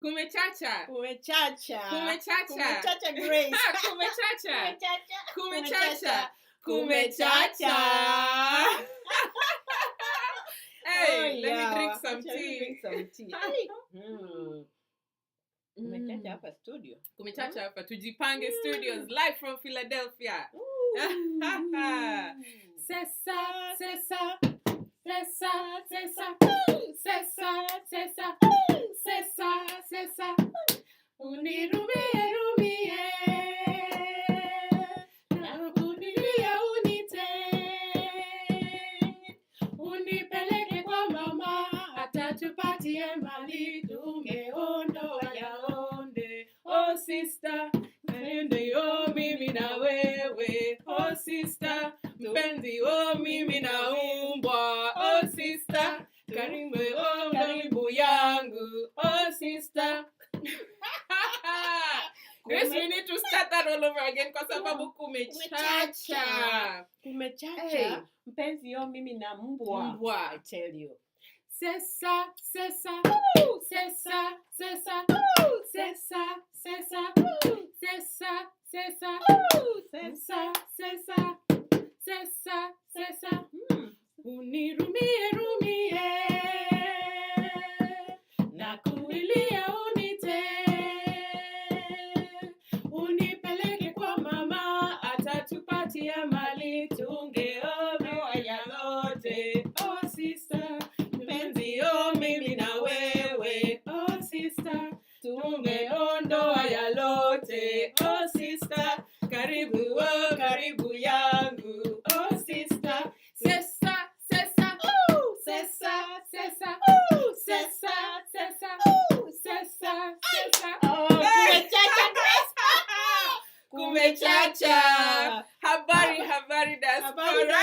Kumechacha. Kumechacha. Kumechacha. Kumechacha Grace. Kumechacha. Kumechacha. Kumechacha. Kumechacha. Hey, let me drink some tea. Kumechacha hapa studio. Kumechacha hapa Tujipange Studios live from Philadelphia. Sesa, sesa. Sesa, sesa. Sesa, sesa. Sesa, sesa. Unirumie, rumie. Na kunilia unite. Unipeleke kwa mama. Atatupatie mali tungeondoa yaonde. Oh sister, naende yo mimi na wewe. Oh sister, mpenzi oh mimi na umbwa. Oh sister, karibu yangu. Oh sister. Grace, we need to start that all over again kwa sababu kumechacha. Kumechacha. Hey. Mpenzi yo mimi na mbwa. I tell you. Sesa, sesa. Sesa, sesa. Sesa, sesa. Sesa, sesa. Sesa, sesa. Sesa, sesa. Unirumie, rumie. Na kuilia unite. Unipeleke kwa mama. Atatupatia mali tungeondoa yalote. Oh sister, mpenzi oh mimi na wewe. Oh sister, tungeondoa yalote. Oh sister, karibu yangu. Oh sister, sesa, sesa. Sesa, sesa. Sesa, sesa. Sesa, sesa. Kumechacha. Habari diaspora.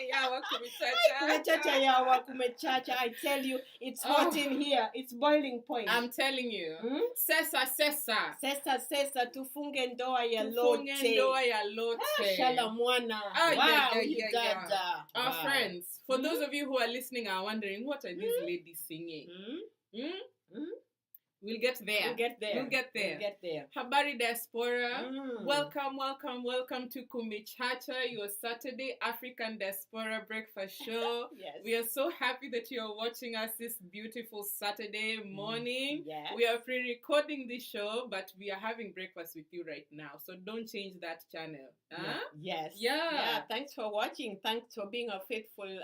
Yawa kumechacha. Kumechacha. I tell you, it's hot in here. It's boiling point. I'm telling you. Sesa. Sesa, tufunge ndoa ya lote. Shala mwana. Yeah. Our friends, for those of you who are listening are wondering, what are these ladies singing? We'll get there. Habari diaspora. Welcome to Kumechacha, your Saturday African Diaspora Breakfast Show. Yes. We are so happy that you're watching us this beautiful Saturday morning. Yes. We are pre-recording this show, but we are having breakfast with you right now. So don't change that channel. Huh? Yes. Yeah. Thanks for watching. Thanks for being our faithful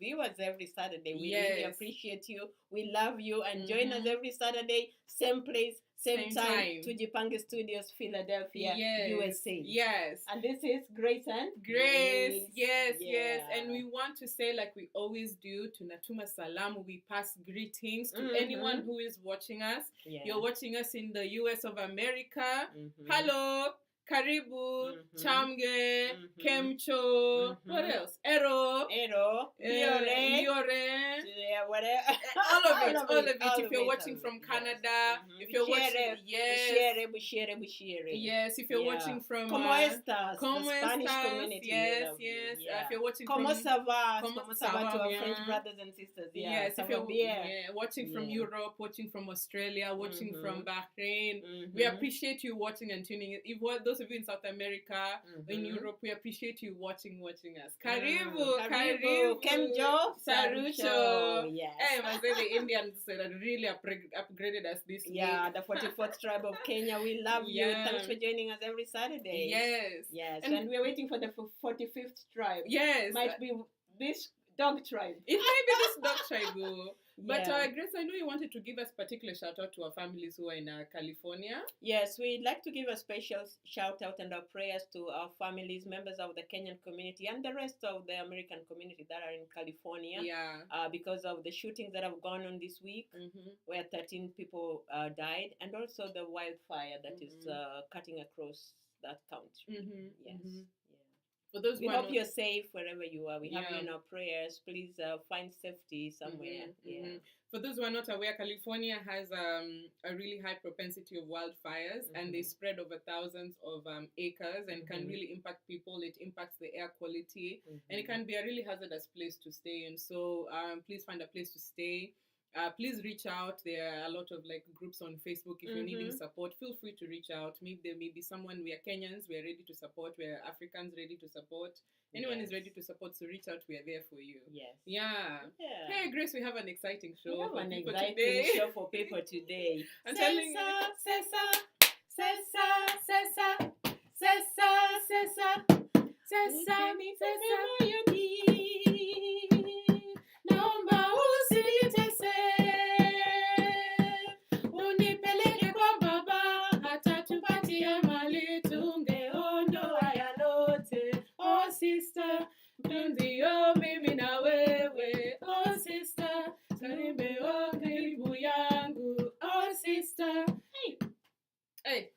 viewers every Saturday. We really appreciate you. We love you. And join us every Saturday, same place, same time. Tujipange Studios, Philadelphia, USA. Yes. And this is Grace and Grace. Yes. And we want to say, like we always do, tunatuma salamu. We pass greetings to anyone who is watching us. Yeah. You're watching us in the US of America. Hello. Karibu, Chamge, Kemcho, what else? Ero, Liore, whatever. All of it. If you're watching from Canada, if you're watching, yes, if you're watching from Como estas, the Spanish community. Yes. If you're watching Como from ça va to our French brothers and sisters. Yes, if you're watching from Europe, watching from Australia, watching from Bahrain, we appreciate you watching and tuning in. If those of you in South America, in Europe, we appreciate you watching us. Karibu, Kemjo, Sarucho. Yes. Hey, the Indians really upgraded us this week. Yeah, the 44th tribe of Kenya. We love you. Thanks for joining us every Saturday. Yes. And we're waiting for the 45th tribe. Yes. Might be this dog tribe. It might be this dog tribe. But Grace, I know you wanted to give us particular shout out to our families who are in California. Yes, we'd like to give a special shout out and our prayers to our families, members of the Kenyan community and the rest of the American community that are in California. Yeah. Because of the shootings that have gone on this week, where 13 people died, and also the wildfire that is cutting across that country. Yes. For those we hope you're safe wherever you are. We have you in our prayers. Please find safety somewhere. For those who are not aware, California has a really high propensity of wildfires, and they spread over thousands of acres and can really impact people. It impacts the air quality, and it can be a really hazardous place to stay in. So please find a place to stay. please reach out. There are a lot of like groups on Facebook. If you're needing support, feel free to reach out. Maybe there may be someone. We are Kenyans. We are ready to support. We are Africans ready to support. Anyone is ready to support, so reach out. We are there for you. Yes. Yeah. Hey, Grace, we have an exciting show. We have an exciting show for people today. I'm telling you. Naomba usinitese, unipeleke kwa baba, hata tupatia mali tungeondoa ya lote. Oh sister, ndio mimi na wewe. Oh sister, karibu yangu. Oh sister. Hey,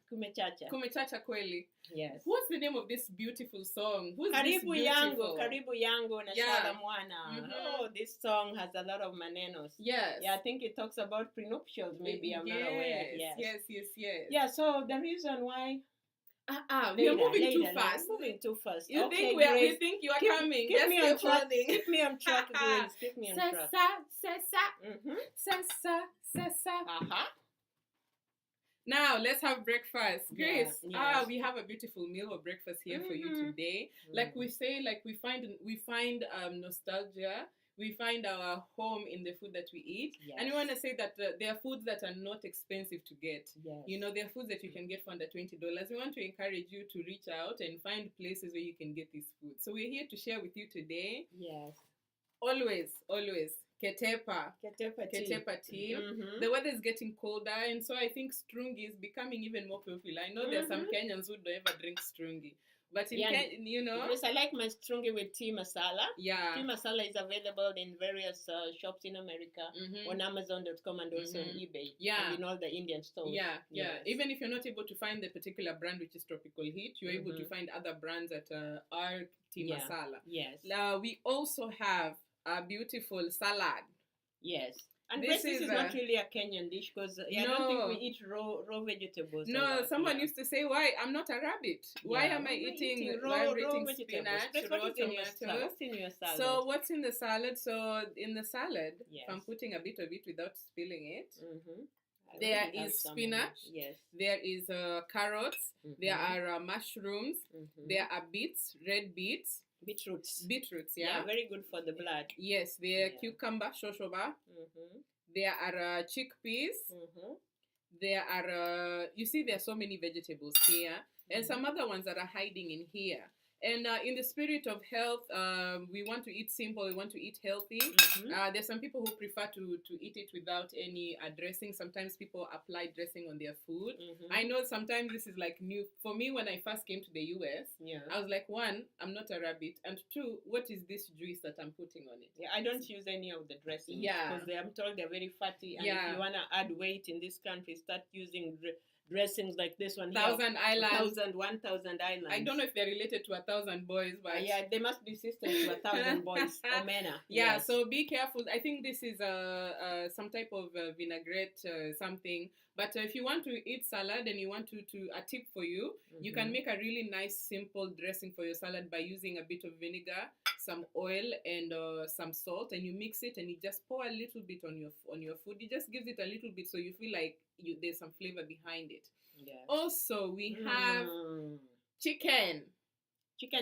Kumechacha kweli. Yes. What's the name of this beautiful song? Who's Karibu this yangu, Karibu yangu na Shala Mwana. Oh, this song has a lot of manenos. Yes. Yeah, I think it talks about prenuptials. Maybe I'm not aware. Yes. Yeah, so the reason why we are moving too fast. Moving too fast. You think we think you are coming? Keep me on track. Keep me on track, Grace. Keep me on track. Sesa. Now let's have breakfast, Grace. Yes. We have a beautiful meal of breakfast here for you today. Like we say, like we find nostalgia. We find our home in the food that we eat. Yes. And we want to say that there are foods that are not expensive to get. Yes. You know, there are foods that you can get for under $20. We want to encourage you to reach out and find places where you can get these foods. So we're here to share with you today. Yes. Always. Ketepa tea. The weather is getting colder, and so I think strungi is becoming even more popular. I know there are some Kenyans who don't ever drink strungi, but in you know, because I like my strungi with tea masala. Yeah, tea masala is available in various shops in America, on Amazon.com and also on eBay. Yeah, and in all the Indian stores. Yeah. Even if you're not able to find the particular brand which is Tropical Heat, you're able to find other brands that are tea masala. Yes. We also have a beautiful salad. Yes. And this is not really a Kenyan dish because I don't think we eat raw vegetables. No, someone used to say, why? I'm not a rabbit. Why am I eating raw spinach, raw tomatoes? What's in your salad? So what's in the salad? So in the salad, if I'm putting a bit of it without spilling it, there is spinach. Yes. There is carrots. There are mushrooms. There are beets, red beets. Beetroots, yeah. Very good for the blood. Yes, there are cucumber, shoshoba. There are chickpeas. There are, you see, there are so many vegetables here. And some other ones that are hiding in here. And in the spirit of health, we want to eat simple. We want to eat healthy. There's some people who prefer to eat it without any dressing. Sometimes people apply dressing on their food. I know sometimes this is like new. For me, when I first came to the US, I was like, one, I'm not a rabbit. And two, what is this juice that I'm putting on it? Yeah, I don't use any of the dressings. Yeah. Because I'm told they're very fatty. And if you want to add weight in this country, start using dressings like this one. 1,000 Islands. 1,000 Islands. I don't know if they're related to 1,000 boys, but they must be sisters to 1,000 boys or mena. Yeah, so be careful. I think this is some type of vinaigrette something. But if you want to eat salad and you want to a tip for you, you can make a really nice simple dressing for your salad by using a bit of vinegar, some oil, and some salt, and you mix it and you just pour a little bit on your food. It just gives it a little bit so you feel like there's some flavor behind it. Yes. Also, we have chicken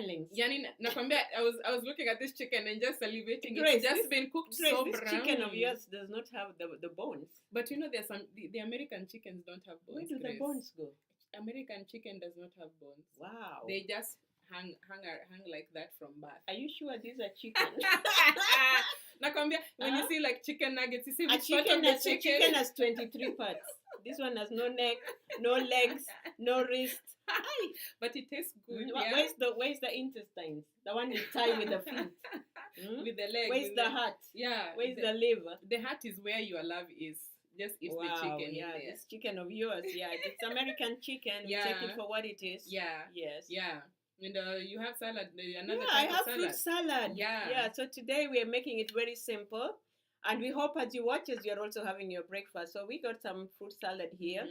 links. Yani, nakwambia, I was looking at this chicken and just salivating. Grace, it's just been cooked so brown. This chicken of yours does not have the bones. But you know, there's some the American chickens don't have bones. Where do the bones go? American chicken does not have bones. Wow. They just hang like that from birth. Are you sure these are chicken? Nakwambia, when you see like chicken nuggets, you see a chicken has 23 parts. This one has no neck, no legs, no wrist. But it tastes good. Where's the intestines? The one you tie with the feet. With the leg. Where's the heart? Yeah. Where's the liver? The heart is where your love is. Just eat the chicken. Yeah, this chicken of yours. Yeah, it's American chicken. We take it for what it is. Yeah. Yes. Yeah. And you have salad. I have fruit salad. Yeah. So today we are making it very simple. And we hope as you watch us, you're also having your breakfast. So we got some fruit salad here.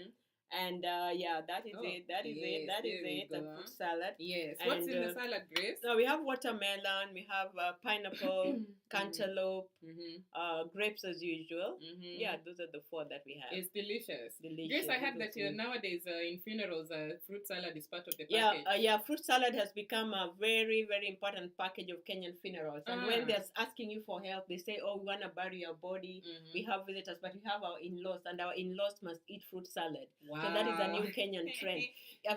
And that is it. That is it. That is it. The fruit salad. Yes. And what's in the salad, Grace? No, we have watermelon. We have pineapple, cantaloupe, grapes as usual. Yeah, those are the 4 that we have. It's delicious. Grace, I heard that nowadays in funerals, fruit salad is part of the package. Fruit salad has become a very, very important package of Kenyan funerals. And when they're asking you for help, they say, "Oh, we want to bury your body. We have visitors, but we have our in-laws, and our in-laws must eat fruit salad." Wow. So that is a new Kenyan trend.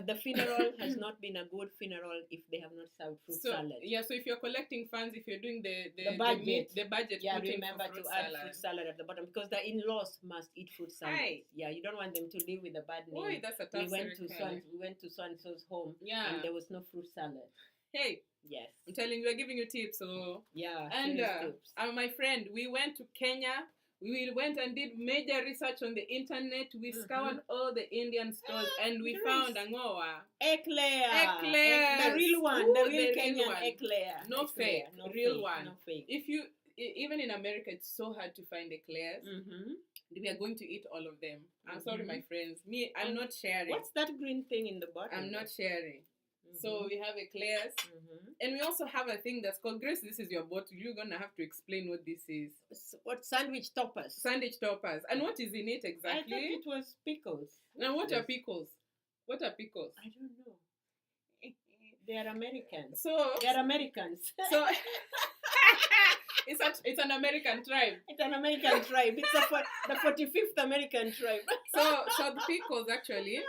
The funeral has not been a good funeral if they have not served fruit salad. Yeah, so if you're collecting funds, if you're doing the budget, remember to add fruit salad at the bottom, because the in-laws must eat fruit salad. Yeah, you don't want them to live with a bad name. Boy, that's a tough we went to so-and-so's home, and there was no fruit salad. Hey. Yes. I'm telling you, we're giving you tips. So yeah, and my friend, we went to Kenya. We went and did major research on the internet. We scoured all the Indian stores and we found Angoa. Eclair. The real one. Ooh, the real Kenyan one. Eclair. No fake. No real fake, one. No fake. If you, even in America, it's so hard to find eclairs. We are going to eat all of them. I'm sorry, my friends. I'm not sharing. What's that green thing in the bottom? I'm not sharing. So we have eclairs, and we also have a thing that's called, Grace, this is your bottle. You're going to have to explain what this is. What? Sandwich toppers. Sandwich toppers. And what is in it exactly? I thought it was pickles. Now, what are pickles? What are pickles? I don't know. They are Americans. So they are Americans. So it's an American tribe. It's an American tribe. It's the 45th American tribe. So the pickles, actually,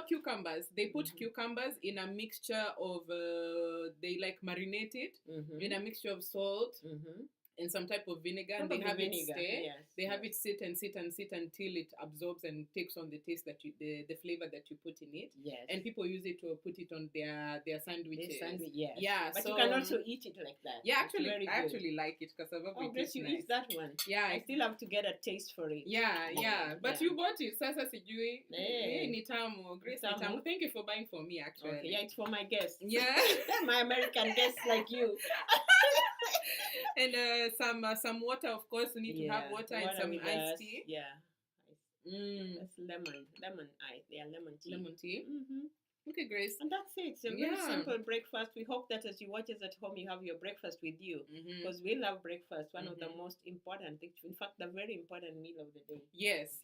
cucumbers. They put cucumbers in a mixture of they marinate it in a mixture of salt and some type of vinegar, and they have it stay. Yes, they have it sit until it absorbs and takes on the taste that the flavor that you put in it. Yes. And people use it to put it on their sandwiches. Yes. Yeah. But you can also eat it like that. Yeah, I actually like it because you eat that one. Yeah. I still have to get a taste for it. Yeah. But you bought it. Sasa sijui. Ni tamu. Grace ni tamu. Thank you for buying for me, actually. Okay. Yeah, it's for my guests. Yeah. My American guests like you. And some water, of course. We need to have water and some iced tea. Yeah. That's lemon ice. Yeah, lemon tea. Lemon tea. Okay, Grace. And that's it. It's a very simple breakfast. We hope that as you watch us at home, you have your breakfast with you. Because we love breakfast. One of the most important things. In fact, the very important meal of the day. Yes.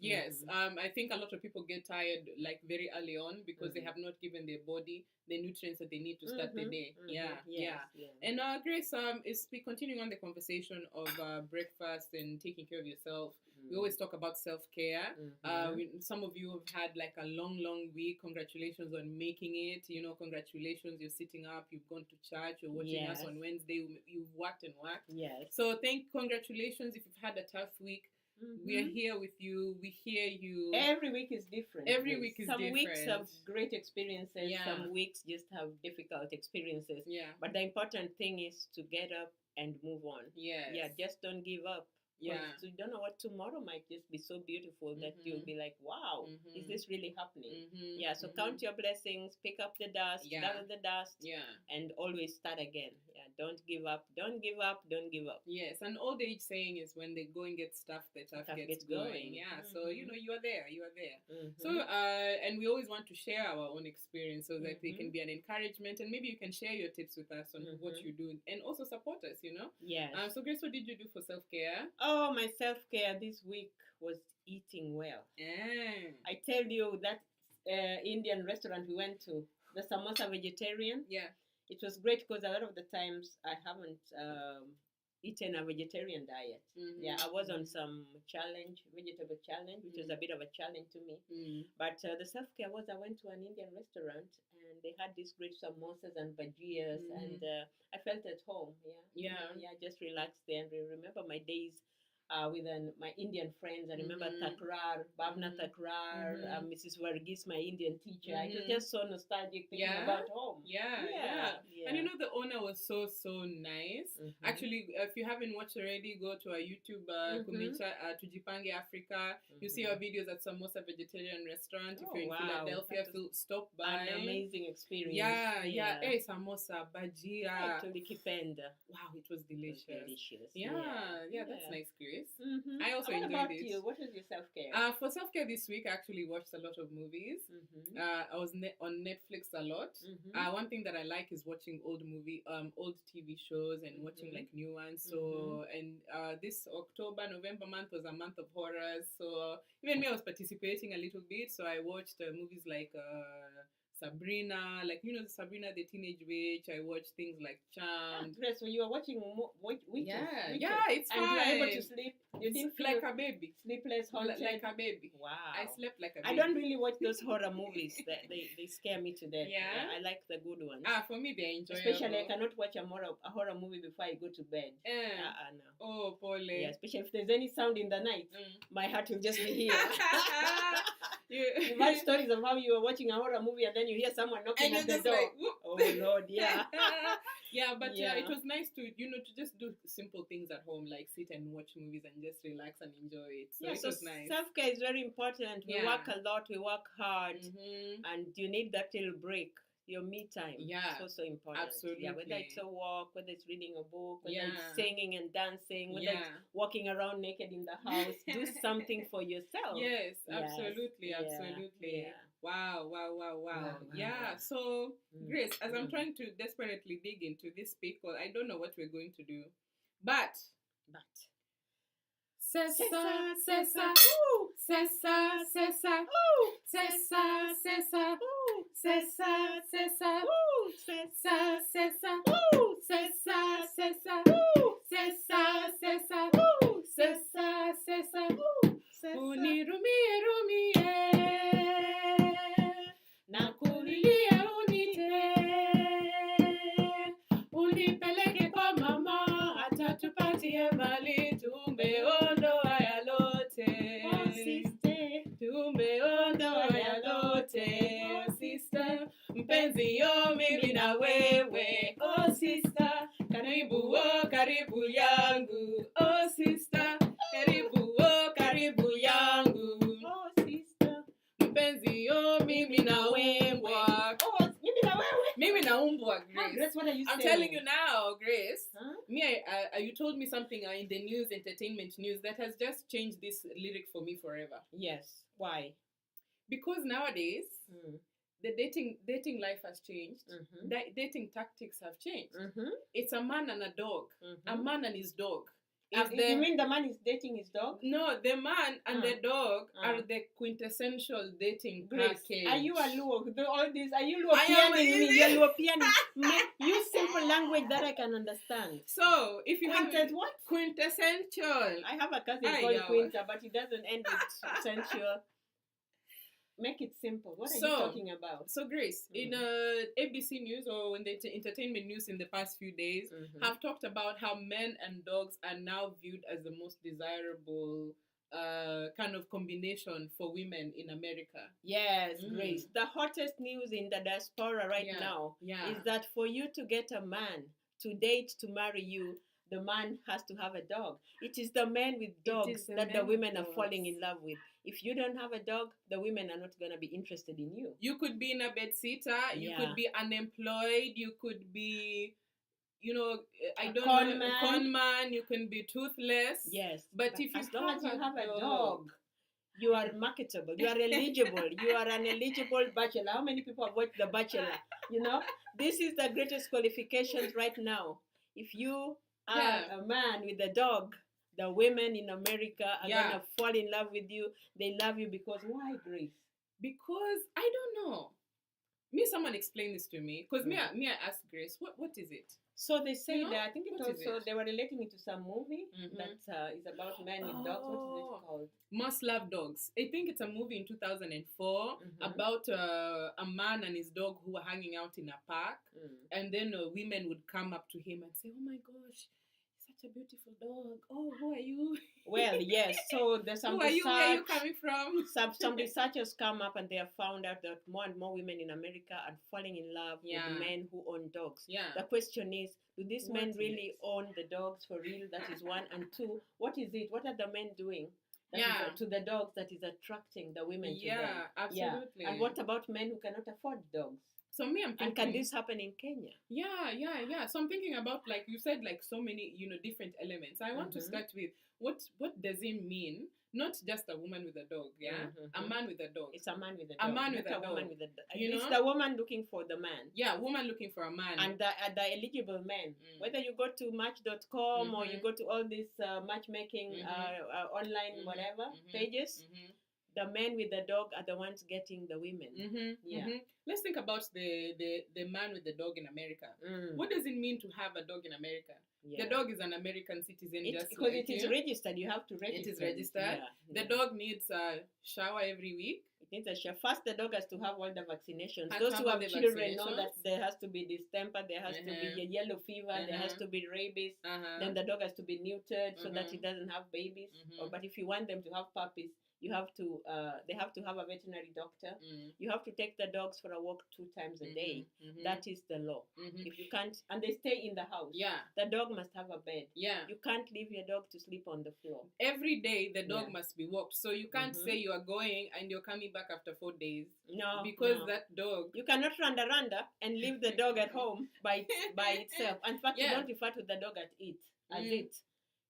I think a lot of people get tired very early on because they have not given their body the nutrients that they need to start the day. Yeah. And Grace, continuing on the conversation of breakfast and taking care of yourself. We always talk about self-care. Some of you have had a long week. Congratulations on making it. Congratulations, you're sitting up, you've gone to church, you're watching us on Wednesday, you've worked. Yes. So congratulations if you've had a tough week. We are here with you. We hear you. Every week is different. Some weeks have great experiences. Some weeks just have difficult experiences. Yeah. But the important thing is to get up and move on. Yes. Yeah, just don't give up. Yeah. So you don't know what tomorrow might just be so beautiful that you'll be like, wow, is this really happening? Yeah, so count your blessings, pick up the dust, gather the dust, and always start again. Yeah, don't give up. Don't give up. Don't give up. Yes, and old age saying is when the going gets tough, the tough gets going. Yeah, so you are there. So and we always want to share our own experience so that they can be an encouragement, and maybe you can share your tips with us on what you're doing and also support us. Yes. So Grace, what did you do for self-care? Oh, my self-care this week was eating well. I tell you that Indian restaurant we went to, the samosa vegetarian. Yeah. It was great because a lot of the times I haven't eaten a vegetarian diet. Yeah, I was on some vegetable challenge, which was a bit of a challenge to me. But the self-care was I went to an Indian restaurant and they had these great samosas and bhajias and I felt at home. Just relaxed there and remember my days with my Indian friends. I remember Takrar, Bhavna Takrar, Mrs. Varghese, my Indian teacher. It was just so nostalgic thinking about home. Yeah. And the owner was so nice. Actually, if you haven't watched already, go to our YouTube, Kumechacha, Diaspora Africa. You see our videos at Samosa Vegetarian Restaurant. If you're in Philadelphia, stop by. An amazing experience. Yeah. Hey, samosa, bhajia. Tulikipenda. Wow, it was delicious. It was delicious. Yeah, that's nice, Grace. this. Mm-hmm. I also enjoy this. What about you? What was your self-care? For self-care this week, I actually watched a lot of movies. Mm-hmm. I was on Netflix a lot. Mm-hmm. One thing that I like is watching old TV shows and watching like new ones. So and this October, November month was a month of horrors. So even me, I was participating a little bit. So I watched movies like Sabrina, like Sabrina the Teenage Witch. I watched things like Charmed. So you were watching witches? Yeah, it's fine. And you were able to sleep. You didn't feel like a baby. Sleepless, haunted. Like a baby. Wow. I slept like a baby. I don't really watch those horror movies. They scare me to death. Yeah. I like the good ones. For me they're enjoyable. Especially I cannot watch a horror movie before I go to bed. No. Oh, Paul. Yeah, especially if there's any sound in the night, my heart will just be here. You've heard stories of how you were watching a horror movie and then you hear someone knocking at the door. Like, oh Lord, yeah. But it was nice to to just do simple things at home, like sit and watch movies and just relax and enjoy it. So it was nice. Self-care is very important. We work a lot, we work hard, and you need that little break. Your me time. Yeah. So important. Absolutely. Yeah, whether it's a walk, whether it's reading a book, whether it's singing and dancing, whether it's walking around naked in the house, do something for yourself. Yes, absolutely. Yeah. Wow. Yeah. So, Grace, as I'm trying to desperately dig into this speaker, I don't know what we're going to do. But Sessa, Sessa, ooh, Sessa, Sessa, ooh, Sessa, Sessa, ooh, Sessa, Sessa, ooh, Sessa, Sessa, ooh, Sessa, Sessa, ooh, Sessa, Sessa, ooh, Sessa, Sessa, ooh, Unirumie, rumie, nakulilie unite, unipeleke kwa mama, atatupatie mali tumeondoa yalote. Oh sister, tumeondoa yalote. Oh sister, mpenzi yo mimi na wewe. Oh sister, karibu yangu. Oh sister, karibu yangu. Oh sister, mpenzi yo mimi na umbwa. Oh, mimi na umbwa, Grace. Grace, what are you saying? I'm telling you now, Grace. Huh? You told me something in the entertainment news that has just changed this lyric for me forever. Yes. Why? Because nowadays, the dating life has changed. Dating tactics have changed. It's a man and a dog. A man and his dog. You mean the man is dating his dog? No, the man and the dog are the quintessential dating package. Are you a Luo? All this, are you Luopianing me? You're Luopianing. Use simple language that I can understand. So, if you have what? Quintessential. I have a cousin called Quinta, but it doesn't end with sensual. Make it simple. What are you talking about? So, Grace, in ABC News or in the entertainment news in the past few days, have talked about how men and dogs are now viewed as the most desirable kind of combination for women in America. Yes, Grace. The hottest news in the diaspora right now is that for you to get a man to date, to marry you, the man has to have a dog. It is the men with dogs that the women are falling in love with. If you don't have a dog, the women are not going to be interested in you. You could be in a bed sitter. You could be unemployed. You could be, a con man. You can be toothless. Yes. But if as long as you have a dog, you are marketable. You are eligible. You are an eligible bachelor. How many people have watched The Bachelor? This is the greatest qualifications right now. If you are a man with a dog, the women in America are going to fall in love with you. They love you because why, Grace? Because I don't know. Someone explained this to me. Because I asked Grace, what is it? So they say that, I think they were relating it to some movie that is about men with dogs. What is it called? Must Love Dogs. I think it's a movie in 2004 about a man and his dog who were hanging out in a park. And then women would come up to him and say, oh my gosh, such a beautiful dog. Oh, who are you? Well, yes. So there's some research. Where are you coming from? Some researchers come up and they have found out that more and more women in America are falling in love with men who own dogs. Yeah. The question is, do these men really own the dogs for real? That is one. And two, what is it? What are the men doing to the dogs that is attracting the women to them? Absolutely. And what about men who cannot afford dogs? So me, I'm thinking, and can this happen in Kenya? Yeah. So I'm thinking about, like you said, like so many, different elements. I want to start with what does it mean? Not just a woman with a dog, a man with a dog. It's a man with a dog. A man with a dog. Woman with a dog. It's the woman looking for the man. Yeah, woman looking for a man. And the eligible men. Whether you go to Match.com or you go to all these matchmaking online whatever pages. The men with the dog are the ones getting the women. Let's think about the man with the dog in America. What does it mean to have a dog in America? The dog is an American citizen, because it is registered. You have to register. It is registered. The dog needs a shower every week. It needs a shower. First, the dog has to have all the vaccinations. Those who have children know that there has to be distemper, there has to be a yellow fever, there has to be rabies. Then the dog has to be neutered so that it doesn't have babies. But if you want them to have puppies, you have to. They have to have a veterinary doctor. You have to take the dogs for a walk 2 times a day. That is the law. If you can't, and they stay in the house. The dog must have a bed. You can't leave your dog to sleep on the floor. Every day the dog must be walked. So you can't say you are going and you're coming back after 4 days. No, because that dog. You cannot randa and leave the dog at home by itself. In fact, you don't refer to the dog as it.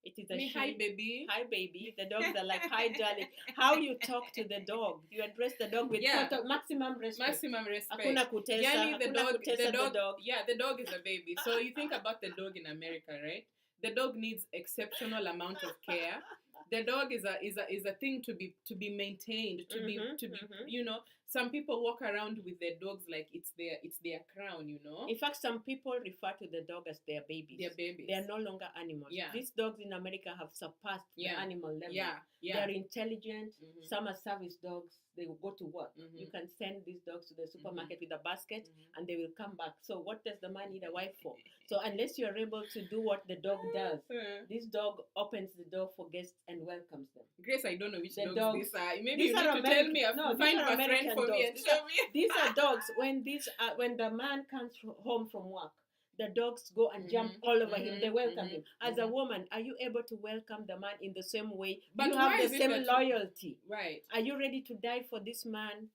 It is a hi baby. Hi baby. The dogs are like, hi darling. How you talk to the dog. You address the dog with maximum respect. Maximum respect. Hakuna kutesa. The dog. Yeah, the dog is a baby. So you think about the dog in America, right? The dog needs exceptional amount of care. The dog is a thing to be maintained, to be some people walk around with their dogs like it's their crown, In fact, some people refer to the dog as their babies. Their babies. They are no longer animals. These dogs in America have surpassed the animal level. They are intelligent. Some are service dogs. They will go to work. You can send these dogs to the supermarket with a basket and they will come back. So what does the man need a wife for? So unless you're able to do what the dog does, this dog opens the door for guests and welcomes them. Grace, I don't know which dogs these are. Maybe you need to American, tell me. Find a friend for me and show me. These are dogs. When the man comes home from work, the dogs go and jump all over him. They welcome him. As a woman, are you able to welcome the man in the same way? But you have the same loyalty. Right. Are you ready to die for this man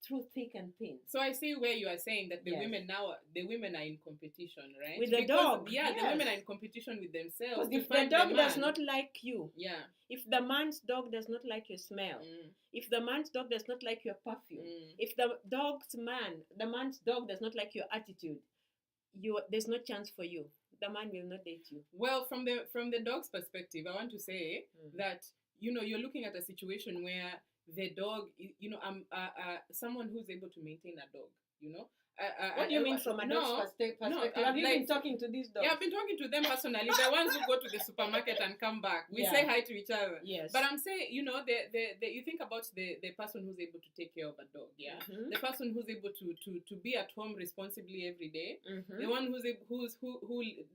through thick and thin? So I see where you are saying that the women are in competition, right? With the dog. Yeah, the women are in competition with themselves. If the dog does not like you, yeah. If the man's dog does not like your smell, if the man's dog does not like your perfume, if the man's dog does not like your attitude, there's no chance for you. The man will not date you. Well, from the dog's perspective, I want to say that you're looking at a situation where the dog, someone who's able to maintain a dog, What do you mean from a dog's perspective? Have you been talking to these dogs? Yeah, I've been talking to them personally. The ones who go to the supermarket and come back. We say hi to each other. Yes. But I'm saying, you think about the person who's able to take care of a dog, the person who's able to be at home responsibly every day, the one who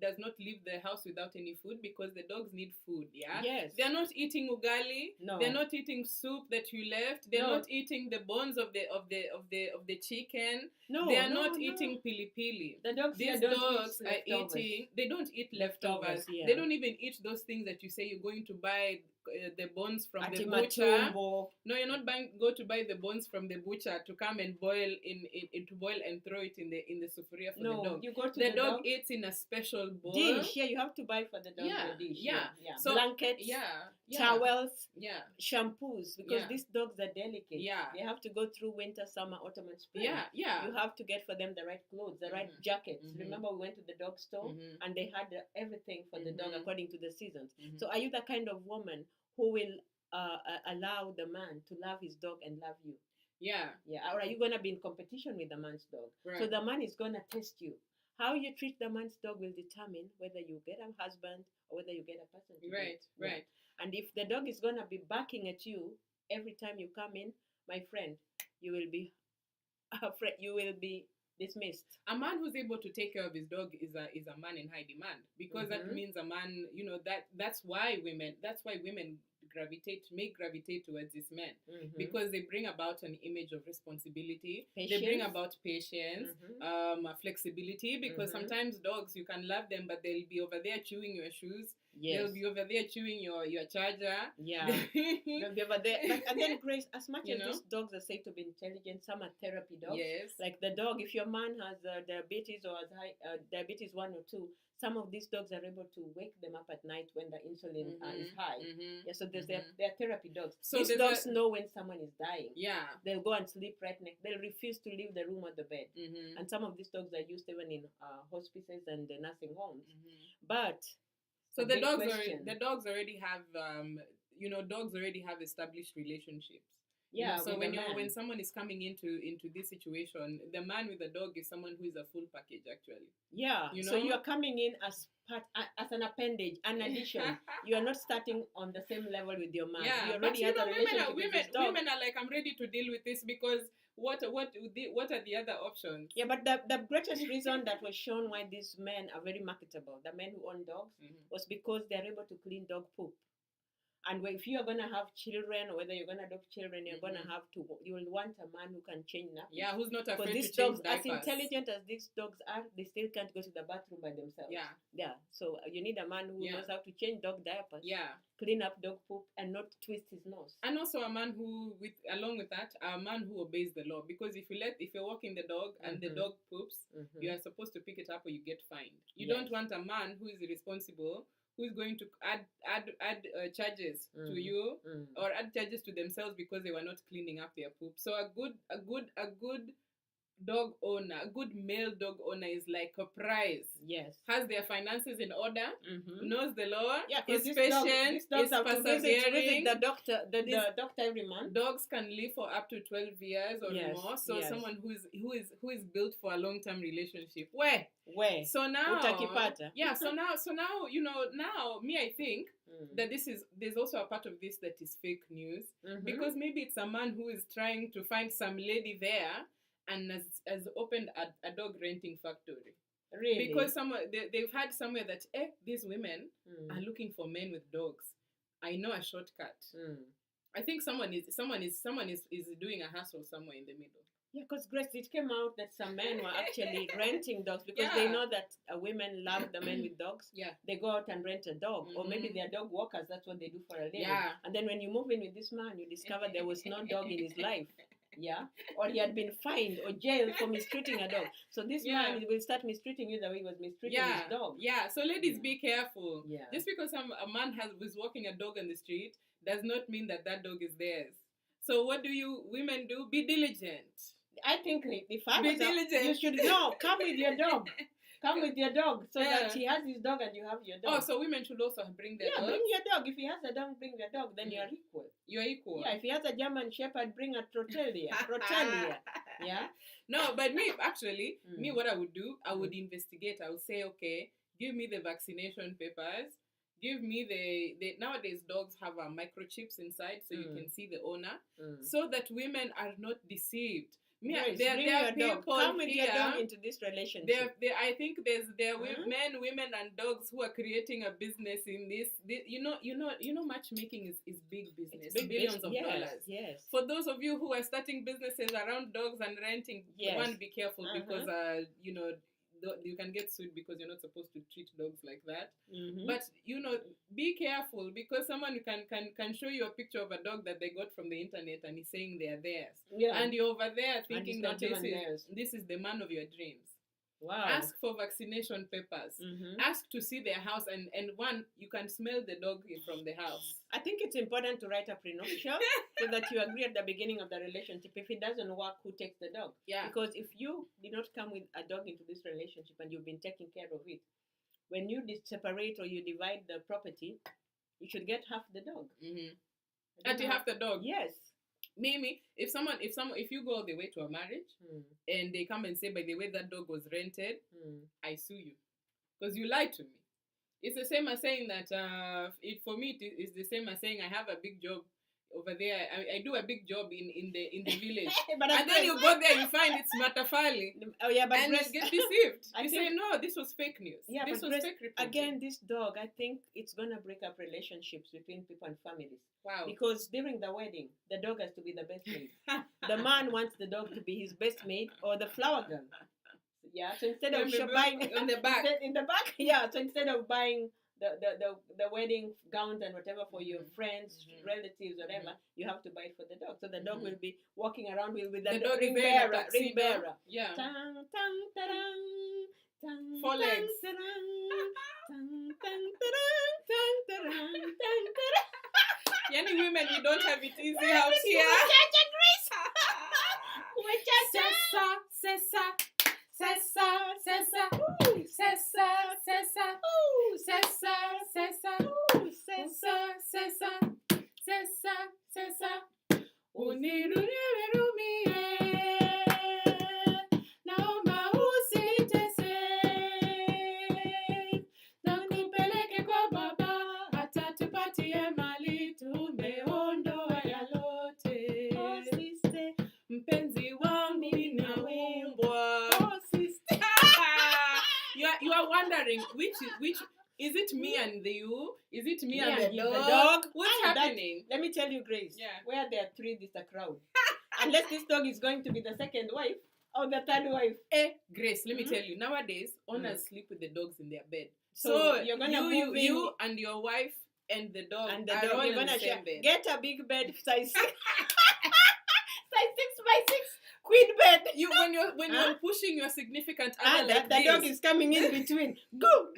does not leave the house without any food because the dogs need food, Yes. They're not eating ugali. No. They're not eating soup that you left. They're not eating the bones of the chicken. No. They are not eating pili-pili. The dogs These dogs are eating. They don't eat leftovers. Yeah. They don't even eat those things that you say you're going to buy the bones from the butcher. No, you're not go to buy the bones from the butcher to come and boil to boil and throw it in the sufuria for the dog. You go to the dog eats in a special bowl. Dish. Yeah, you have to buy for the dog a dish. Yeah. So, blankets. Towels. Shampoos, because these dogs are delicate. They have to go through winter, summer, autumn, and spring. You have to get for them the right clothes, the right jackets. Remember, we went to the dog store and they had everything for the dog according to the seasons. So are you the kind of woman who will allow the man to love his dog and love you? Or are you going to be in competition with the man's dog? Right. So the man is going to test you. How you treat the man's dog will determine whether you get a husband or whether you get a person to date. Right. And if the dog is going to be barking at you every time you come in, my friend, you will be dismissed. A man who's able to take care of his dog is a man in high demand, because that means a man, that's why women may gravitate towards this man, because they bring about an image of responsibility. Patience. They bring about patience, flexibility, because sometimes dogs, you can love them, but they'll be over there chewing your shoes. Yes. They'll be over there chewing your charger. Yeah. They'll be over there. But, and then, Grace, as much as these dogs are said to be intelligent, some are therapy dogs. Yes. Like the dog, if your man has diabetes or has diabetes 1 or 2, some of these dogs are able to wake them up at night when the insulin is high. Yeah, so they're therapy dogs. So these dogs know when someone is dying. Yeah. They'll go and sleep right next. They'll refuse to leave the room or the bed. And some of these dogs are used even in hospices and nursing homes. But so the dogs already have dogs already have established relationships. Yeah. So when someone is coming into this situation, the man with the dog is someone who is a full package actually. Yeah. So you are coming in as an appendage, an addition. You are not starting on the same level with your man. Yeah. You already have a relationship with this dog. Women are like, I'm ready to deal with this because what are the other options? Yeah, but the greatest reason that was shown why these men are very marketable, the men who own dogs, was because they're able to clean dog poop. And if you are going to have children, or whether you're going to adopt children, you're going to you will want a man who can change nappies. Yeah, who's not afraid these to change dogs, diapers. as intelligent as these dogs are, they still can't go to the bathroom by themselves. Yeah. Yeah. So you need a man who knows how to change dog diapers. Yeah. Clean up dog poop and not twist his nose. And also a man who, along with that, a man who obeys the law. Because if you're walking the dog and the dog poops, you are supposed to pick it up or you get fined. You don't want a man who is irresponsible, who is going to add charges to you or add charges to themselves because they were not cleaning up their poop. So a good dog owner, a good male dog owner is like a prize. Yes. Has their finances in order, knows the law, is patient, is persevering. The doctor every month. Dogs can live for up to 12 years or more. So someone who is built for a long-term relationship. Where? So now, yeah. So now, now me, I think that there's also a part of this that is fake news because maybe it's a man who is trying to find some lady there and has opened a dog renting factory. Really? Because they've had somewhere that these women are looking for men with dogs. I know a shortcut. I think someone is doing a hustle somewhere in the middle. Yeah, because Grace, it came out that some men were actually renting dogs because they know that women love the men with dogs. Yeah. They go out and rent a dog. Or maybe they're dog walkers. That's what they do for a living. Yeah. And then when you move in with this man, you discover there was no dog in his life. Yeah. Or he had been fined or jailed for mistreating a dog. So this man will start mistreating you the way he was mistreating his dog. Yeah. So ladies, be careful. Yeah. Just because a man was walking a dog on the street does not mean that dog is theirs. So what do you women do? Be diligent. I think the fathers you should come with your dog. Come with your dog so that he has his dog and you have your dog. Oh, so women should also bring their dogs? Yeah, bring your dog. If he has a dog, bring your dog. Then you are equal. You are equal. Yeah, if he has a German Shepherd, bring a Trottelia. Yeah. No, but me, actually, what I would do, I would investigate. I would say, okay, give me the vaccination papers. Give me the nowadays dogs have microchips inside so you can see the owner so that women are not deceived. There are people come with your dog into this relationship. I think there are men, women, and dogs who are creating a business in this. Matchmaking is big business. It's billions of dollars. Yes. For those of you who are starting businesses around dogs and renting, one, be careful because you can get sued because you're not supposed to treat dogs like that. But be careful because someone can show you a picture of a dog that they got from the internet and he's saying they are theirs. Yeah. And you're over there thinking that this is the man of your dreams. Wow. Ask for vaccination papers. Ask to see their house and one, you can smell the dog from the house. I think it's important to write a prenuptial so that you agree at the beginning of the relationship. If it doesn't work, who takes the dog? Yeah. Because if you did not come with a dog into this relationship and you've been taking care of it, when you separate or you divide the property, you should get half the dog. And you have the dog? Yes. Maybe if you go all the way to a marriage and they come and say, by the way, that dog was rented, I sue you because you lied to me. It's the same as saying that for me it's the same as saying I have a big job over there. I do a big job in the village. And then you go there, you find it's matafali. Oh yeah, but and Grace, you get deceived. You say, no, this was fake news. Yeah, this but was Grace, fake reporting. Again, this dog, I think it's gonna break up relationships between people and families. Wow. Because during the wedding, the dog has to be the best maid. The man wants the dog to be his best maid or the flower girl. Yeah, so instead of buying on the back, in the back, yeah. So instead of buying the wedding gowns and whatever for your friends, relatives, whatever, you have to buy it for the dog. So the dog will be walking around with the dog ring bearer. Yeah. Tang, tang, tarang, tang, 4 legs. Tang, tang, tang, tarang, tang, tarang, tang, tarang. Yani women, we don't have it easy out here. Kumechacha, Grace. Kumechacha. Sessa. Sessa, Sessa, Sessa, Sessa, Sessa, Sessa, Sessa, Sessa, Sessa, Sessa, Unirumie, naomba usitese, nakupeleke kwa baba, atatupatie mali, tumeondoa yalote. Mpenzi wangu ninaumbwa. You are wondering which is it me and you? Is it me and the dog? What's happening? Let me tell you, Grace. Yeah. Where there are 3, there's a crowd. Unless this dog is going to be the second wife or the third wife. Grace, let me tell you. Nowadays, owners sleep with the dogs in their bed. So you're gonna move you and your wife and the dog are all in the same bed. Get a big bed size 6. Size 6 by 6. Queen bed. When you're pushing your significant other like the this, dog is coming in between. Go.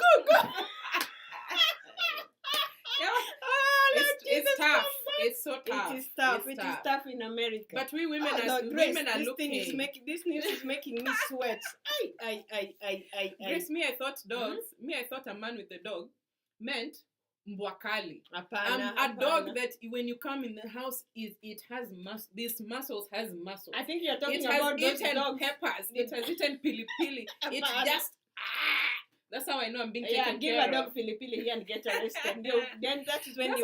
It's tough. It's so tough. It is tough. It is tough in America. But we women women are this looking. This news is making me sweat. Grace, I thought I thought a man with a dog meant mbwakali. A dog that when you come in the house it has these muscles has muscles. I think you're talking about those dogs. Peppers. It has eaten pili. It just that's how I know I'm being taken care of. Yeah, give a dog pili here and get arrested. Then that is when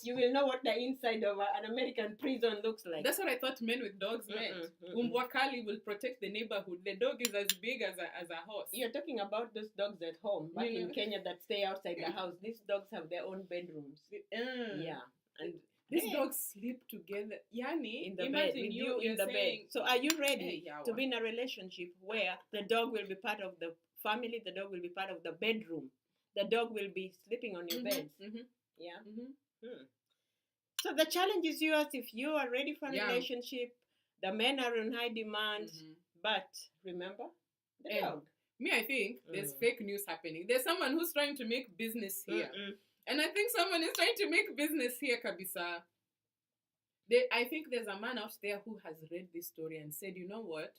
you will know what the inside of an American prison looks like. That's what I thought men with dogs meant. Umbwakali will protect the neighborhood. The dog is as big as a horse. You're talking about those dogs at home back in Kenya that stay outside the house. These dogs have their own bedrooms. Yeah. And these dogs sleep together. Yani, in the bed, with you in the bed. So are you ready to be in a relationship where the dog will be part of the family, the dog will be part of the bedroom, the dog will be sleeping on your bed? Yeah. So the challenge is yours if you are ready for a relationship. The men are on high demand, but remember the dog. Me, I think there's fake news happening. There's someone who's trying to make business here. And I think someone is trying to make business here, Kabisa. I think there's a man out there who has read this story and said, you know what?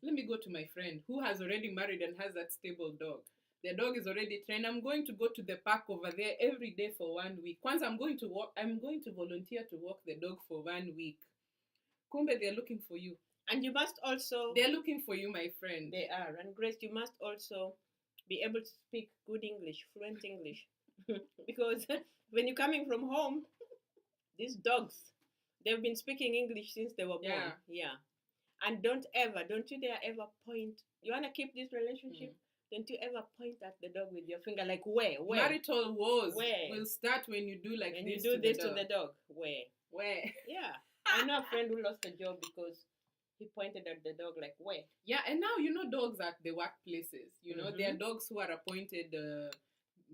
Let me go to my friend who has already married and has that stable dog. The dog is already trained. I'm going to go to the park over there every day for 1 week. Once I'm going to volunteer to walk the dog for 1 week. Kumbe, they're looking for you. And you must also... They're looking for you, my friend. They are. And Grace, you must also be able to speak good English, fluent English. Because when you're coming from home, these dogs, they've been speaking English since they were born. Yeah. And don't you dare ever point. You want to keep this relationship? Don't you ever point at the dog with your finger like, where? Marital wars will start when you do like this. When you do this to the dog. Where? Yeah. I know a friend who lost a job because he pointed at the dog like, where? Yeah, and now, dogs at the workplaces. There are dogs who are appointed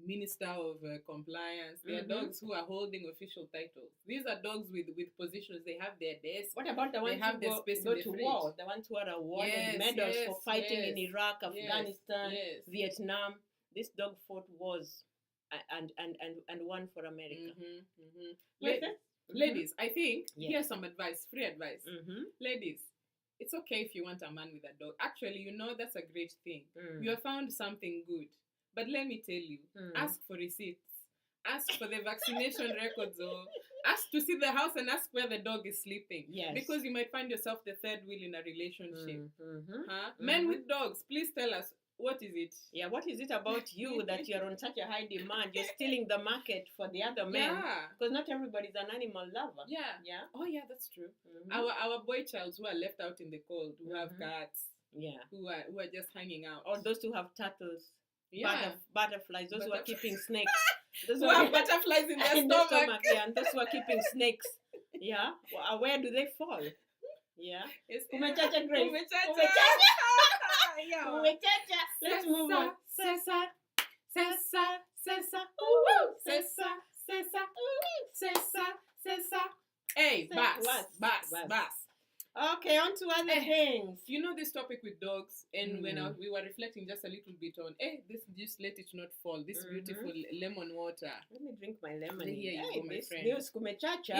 Minister of Compliance. There are dogs who are holding official titles. These are dogs with positions. They have their desk. What about the ones who go to war? The ones who are awarded medals for fighting in Iraq, Afghanistan, Vietnam. This dog fought wars and won for America. Ladies, I think here's some advice, free advice. Ladies, it's okay if you want a man with a dog. Actually, that's a great thing. You have found something good. But let me tell you, ask for receipts. Ask for the vaccination records, or ask to see the house and ask where the dog is sleeping. Yes. Because you might find yourself the third wheel in a relationship. Men with dogs, please tell us, What is it? Yeah, what is it about you that you're on such a high demand? You're stealing the market for the other men. Yeah. Because not everybody's an animal lover. Yeah. Yeah. Oh, yeah, that's true. Our boy childs who are left out in the cold, who have cats. Yeah. Who are just hanging out. Or those who have turtles. Yeah. Butterflies. Those who are keeping snakes. Those who have butterflies in their stomach. Yeah, and those who are keeping snakes. Yeah. Well, where do they fall? Yeah. Kumechacha Grace. Kumechacha. Kumechacha. Let's move on. Sesa. Hey, bass. Okay, on to other things. You know this topic with dogs, and when we were reflecting just a little bit on, just let it not fall. This beautiful lemon water. Let me drink my lemon. Here you go, my friend. News Kumechacha.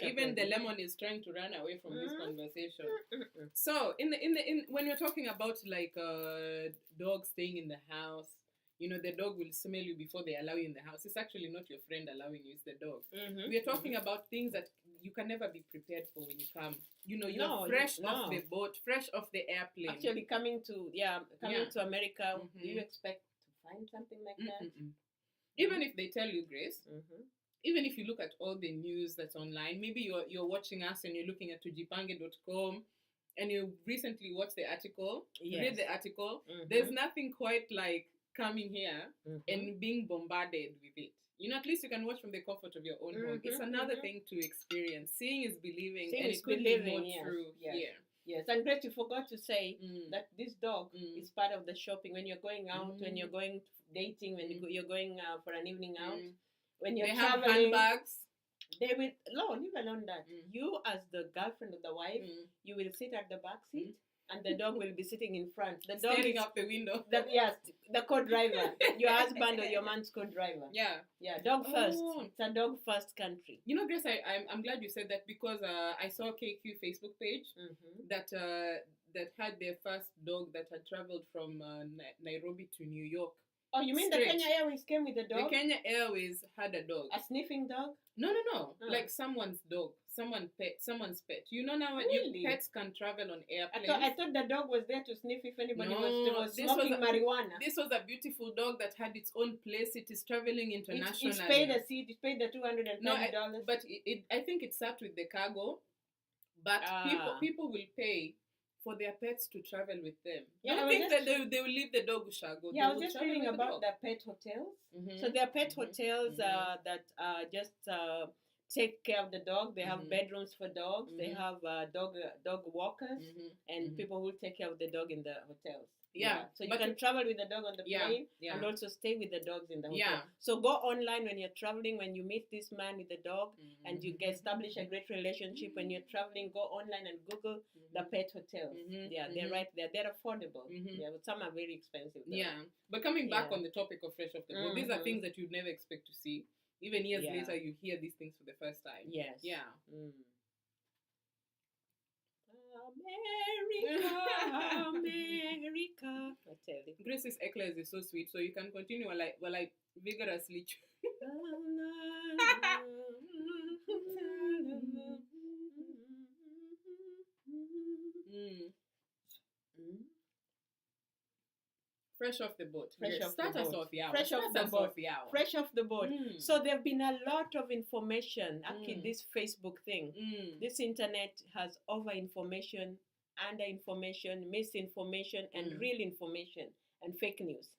Even the lemon is trying to run away from this conversation. So, when you're talking about like dogs staying in the house, you know, the dog will smell you before they allow you in the house. It's actually not your friend allowing you, it's the dog. We are talking about things that you can never be prepared for when you come. You know, you're fresh off the boat, fresh off the airplane. Actually, coming to America, do you expect to find something like that? Even if they tell you, Grace, even if you look at all the news that's online, maybe you're watching us and you're looking at tujipange.com and you recently watched the article, read the article, there's nothing quite like coming here and being bombarded with it. You know, at least you can watch from the comfort of your own home. It's another thing to experience. Seeing is believing, and it could be more true here. Yes, and Grace, you forgot to say that this dog is part of the shopping. When you're going out, when you're going dating, when you're going for an evening out, when you're traveling, have handbags. They will, leave alone that. You, as the girlfriend of the wife, you will sit at the back seat. And the dog will be sitting in front. The dog staring out the window. The co-driver. Your husband or your man's co-driver. Yeah. Dog first. It's a dog first country. You know, Grace, I'm glad you said that because I saw KQ Facebook page that had their first dog that had traveled from Nairobi to New York. Oh, you mean straight. The Kenya Airways came with a dog? The Kenya Airways had a dog. A sniffing dog? No. Like someone's dog. Someone's pet. You know now really? Pets can travel on airplanes. I thought the dog was there to sniff if anybody was smoking marijuana. This was a beautiful dog that had its own place. It is traveling internationally. It's paid a seat. It paid the $230. No, but I think it sat with the cargo. But people will pay for their pets to travel with them. Yeah, I think that they will leave the dog ushago. Yeah, I was just reading about the pet hotels. So there are pet hotels that just take care of the dog. They have bedrooms for dogs. They have dog walkers and people who take care of the dog in the hotels. Yeah. So you can travel with the dog on the plane and also stay with the dogs in the hotel. Yeah. So go online when you're traveling, when you meet this man with the dog and you establish a great relationship. When you're traveling, go online and Google the pet hotels. Yeah, they're right there. They're affordable. Yeah, but some are very expensive though. Yeah. But coming back on the topic of fresh off the boat, these are things that you'd never expect to see. Even years later, you hear these things for the first time. Yes. Yeah. America. I tell you. Grace's eclairs is so sweet, so you can continue while I vigorously Fresh off the boat. Fresh off the boat. So there have been a lot of information. Actually, this Facebook thing, this internet has over information, under information, misinformation, and real information, and fake news.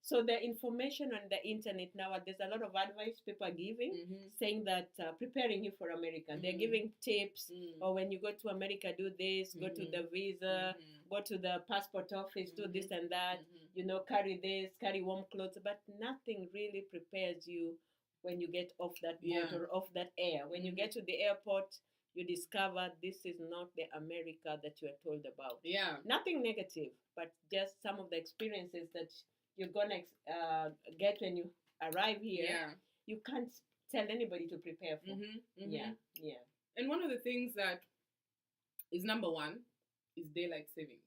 So the information on the internet now, there's a lot of advice people are giving, saying that preparing you for America. They're giving tips, or when you go to America, do this, go to the visa, go to the passport office, do this and that, you know, carry this, carry warm clothes, but nothing really prepares you when you get off that boat or off that air. When you get to the airport, you discover this is not the America that you are told about. Yeah. Nothing negative, but just some of the experiences that you're gonna get when you arrive here. Yeah. You can't tell anybody to prepare for. Yeah. And one of the things that is number one is daylight savings.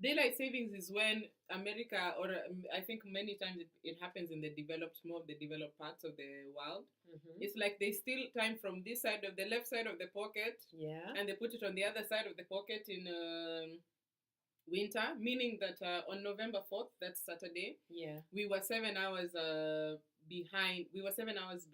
Daylight savings is when America, or I think many times it happens in more of the developed parts of the world. It's like they steal time from this side of the left side of the pocket, and they put it on the other side of the pocket in winter, meaning that on November 4th, that's Saturday, we were 7 hours behind. We were 7 hours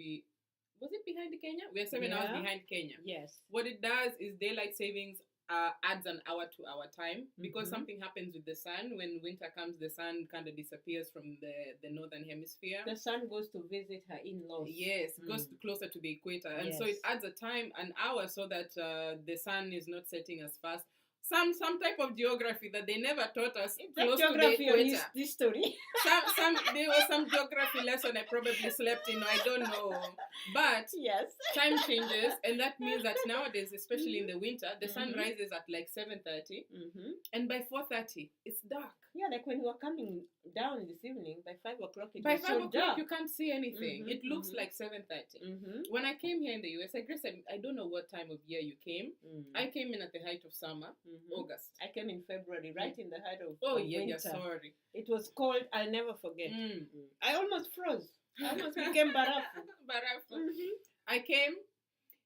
was it behind Kenya? We are 7 hours behind Kenya. Yes. What it does is daylight savings adds an hour to our time because something happens with the sun. When winter comes, the sun kind of disappears from the northern hemisphere. The sun goes to visit her in-laws. Yes, goes closer to the equator. And so it adds an hour so that the sun is not setting as fast. Some type of geography that they never taught us. It's close to the equator. History. There was some geography lesson I probably slept in. I don't know, but time changes, and that means that nowadays, especially in the winter, the sun rises at like 7:30, and by 4:30 it's dark. Yeah, like when we were coming down this evening, by 5 o'clock it by was 5 so o'clock dark. you can't see anything. It looks like 7:30. When I came here in the US, I don't know what time of year you came. I came in at the height of summer, August. I came in February, right in the height of winter. Sorry. It was cold. I'll never forget. I almost froze. I almost became barafu. I came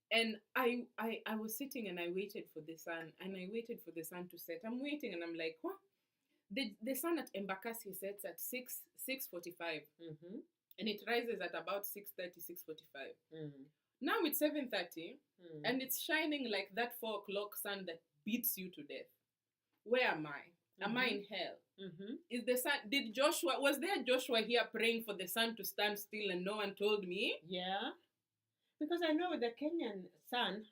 and I was sitting and I waited for the sun to set. I'm waiting and I'm like, what? The sun at Embakasi sets at 6:45, and it rises at about 6:30, 6:45. Now it's 7:30, and it's shining like that 4 o'clock sun that beats you to death. Where am I? Am I in hell? Is the sun? Was there Joshua here praying for the sun to stand still and no one told me? Yeah, because I know the Kenyan sun,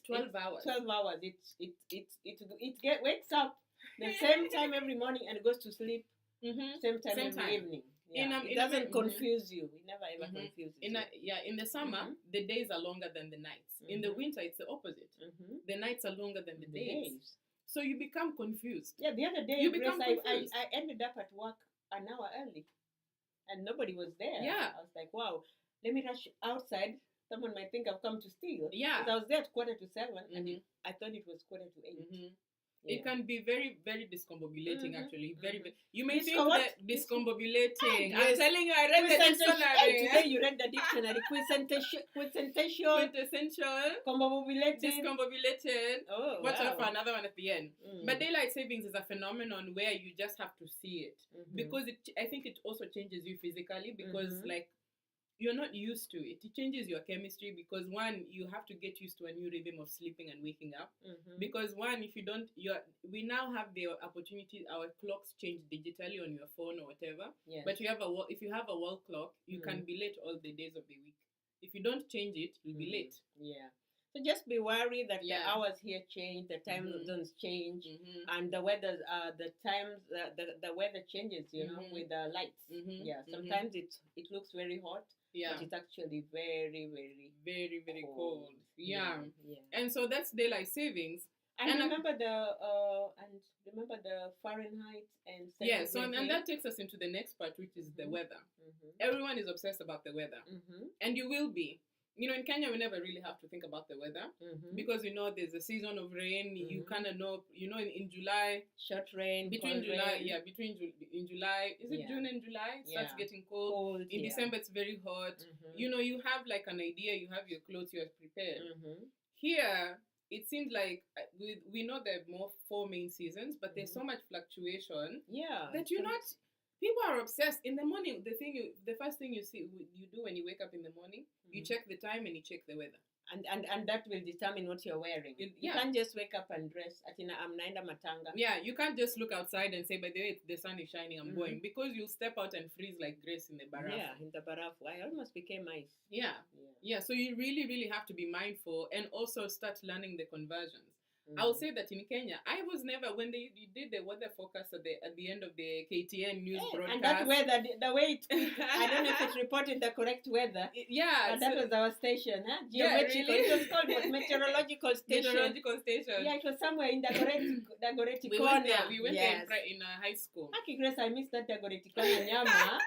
12 hours. 12 hours. It wakes up the same time every morning and goes to sleep same time every evening. Yeah. It doesn't confuse you. It never ever confuses you. In the summer, the days are longer than the nights. In the winter, it's the opposite. The nights are longer than the days. So you become confused. Yeah, the other day, I ended up at work an hour early, and nobody was there. Yeah. I was like, wow, let me rush outside. Someone might think I've come to steal. Yeah. I was there at 7:15, and I thought it was 7:45. Yeah. It can be very, very discombobulating, actually. Very. You may think that discombobulating. Yes. I'm telling you, I read the dictionary. Today you read the dictionary. Quintessential. Combobulated. Discombobulated. Oh, watch out for another one at the end. But daylight savings is a phenomenon where you just have to see it. Because I think it also changes you physically because you're not used to it. It changes your chemistry because one, you have to get used to a new rhythm of sleeping and waking up. Because one, if you don't, we now have the opportunity. Our clocks change digitally on your phone or whatever. Yes. But if you have a wall clock, you can be late all the days of the week. If you don't change it, you'll be late. Yeah. So just be worried that the hours here change, the time zones change, and the weather, the times, the weather changes. You know, with the lights. Yeah. Sometimes it looks very hot. Yeah. But it's actually very, very, very, very cold. Yeah. And so that's daylight savings. And remember the Fahrenheit and centigrade. So and that takes us into the next part, which is the weather. Everyone is obsessed about the weather, and you will be. You know, in Kenya, we never really have to think about the weather because you know there's a season of rain. You kind of know, you know, in July, short rain. In July, is it June and July? It starts getting cold. In December, it's very hot. You know, you have like an idea. You have your clothes. You are prepared. Here, it seems like we know there are more 4 main seasons, but there's so much fluctuation. That you're not. People are obsessed. In the morning, the first thing you do when you wake up in the morning, you check the time and you check the weather. And that will determine what you're wearing. You can't just wake up and dress. I'm naenda matanga. Yeah, you can't just look outside and say, by the way, the sun is shining, I'm going. Because you'll step out and freeze like Grace in the barafu. Yeah, in the barafu. I almost became ice. Yeah, so you really, really have to be mindful and also start learning the conversions. I'll say that in Kenya, I was never, when you did the weather forecast at the end of the KTN news broadcast. And that weather, the way I don't know if it reported the correct weather. Yeah. But that was our station, huh? Geometrical. It was called meteorological station. Meteorological station. Yeah, it was somewhere in Dagoretti we corner. We went there in high school. Aki Grace, I missed that Dagoretti corner, Nyama.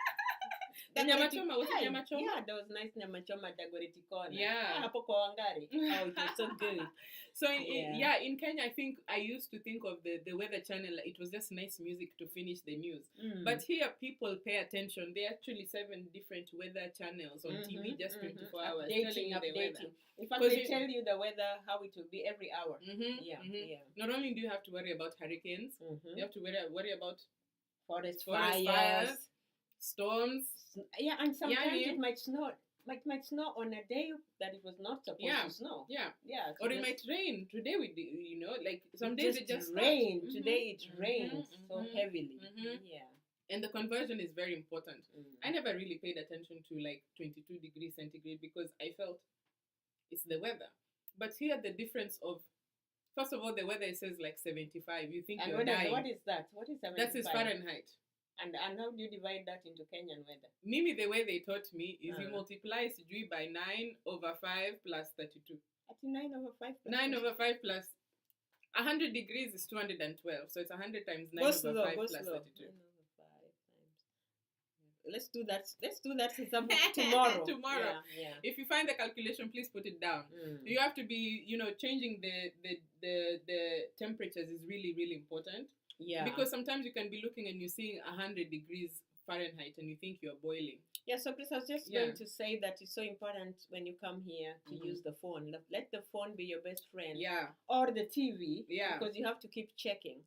Nyama choma, was it nyama choma? Yeah, there was nice nyama choma at Dagoretti Corner. Yeah. Hapo kwa Wangari. Oh, it was so good. So in Kenya, I think I used to think of the weather channel. It was just nice music to finish the news. But here, people pay attention. There are actually 7 different weather channels on TV, just 24 hours, telling you the weather. In fact, they tell you the weather, how it will be every hour. Yeah. Not only do you have to worry about hurricanes, you have to worry about forest fires, storms. Yeah, and sometimes it might snow. Might snow on a day that it was not supposed to snow. Yeah. So or it might rain. Today like some days it just rain. Today it rains so heavily. Yeah. And the conversion is very important. I never really paid attention to like 22 degrees centigrade because I felt it's the weather. But here the difference of, first of all, the weather says like 75. You think you're dying. What is that? What is 75? That's Fahrenheit. And how do you divide that into Kenyan weather? Mimi, the way they taught me is you multiply Sijui by 9/5 plus 32. 9/5? 9/5 plus 100 degrees is 212. So it's 100 times 9/5 plus 32. Let's do that tomorrow. Tomorrow. Yeah. If you find the calculation, please put it down. You have to be, changing the temperatures is really, really important. Yeah. Because sometimes you can be looking and you're seeing 100 degrees Fahrenheit and you think you're boiling. Yeah, so Chris, I was just going to say that it's so important when you come here to use the phone. Let the phone be your best friend. Yeah. Or the TV. Yeah. Because you have to keep checking.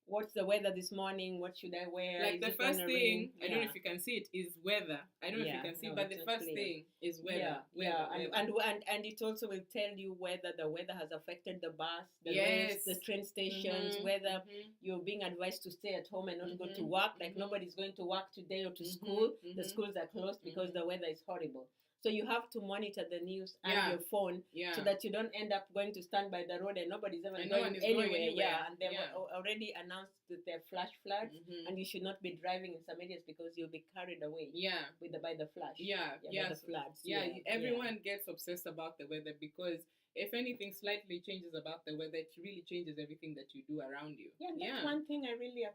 What's the weather this morning? What should I wear? Like the first thing, I don't know if you can see it, is weather. I don't know if you can see, but the first thing is weather. And it also will tell you whether the weather has affected the bus, the train stations, whether you're being advised to stay at home and not go to work. Like nobody's going to work today or to school. The schools are closed because the weather is horrible. So you have to monitor the news and your phone so that you don't end up going to stand by the road and nobody's ever going anywhere. Yeah, and they've already announced that they're flash floods and you should not be driving in some areas because you'll be carried away by the flash. By the floods. Everyone gets obsessed about the weather because if anything slightly changes about the weather, it really changes everything that you do around you. Yeah, that's one thing I really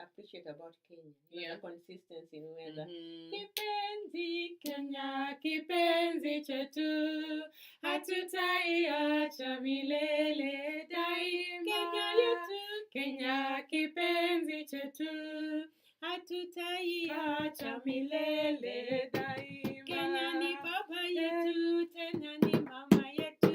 appreciate about Kenya. The consistency in weather. Kipenzi Kenya, kipenzi chetu, hatutaiacha milele daima. Kenya yetu, Kenya kipenzi chetu, hatutaiacha milele daima. Kenya ni baba yetu, tena ni mama yetu.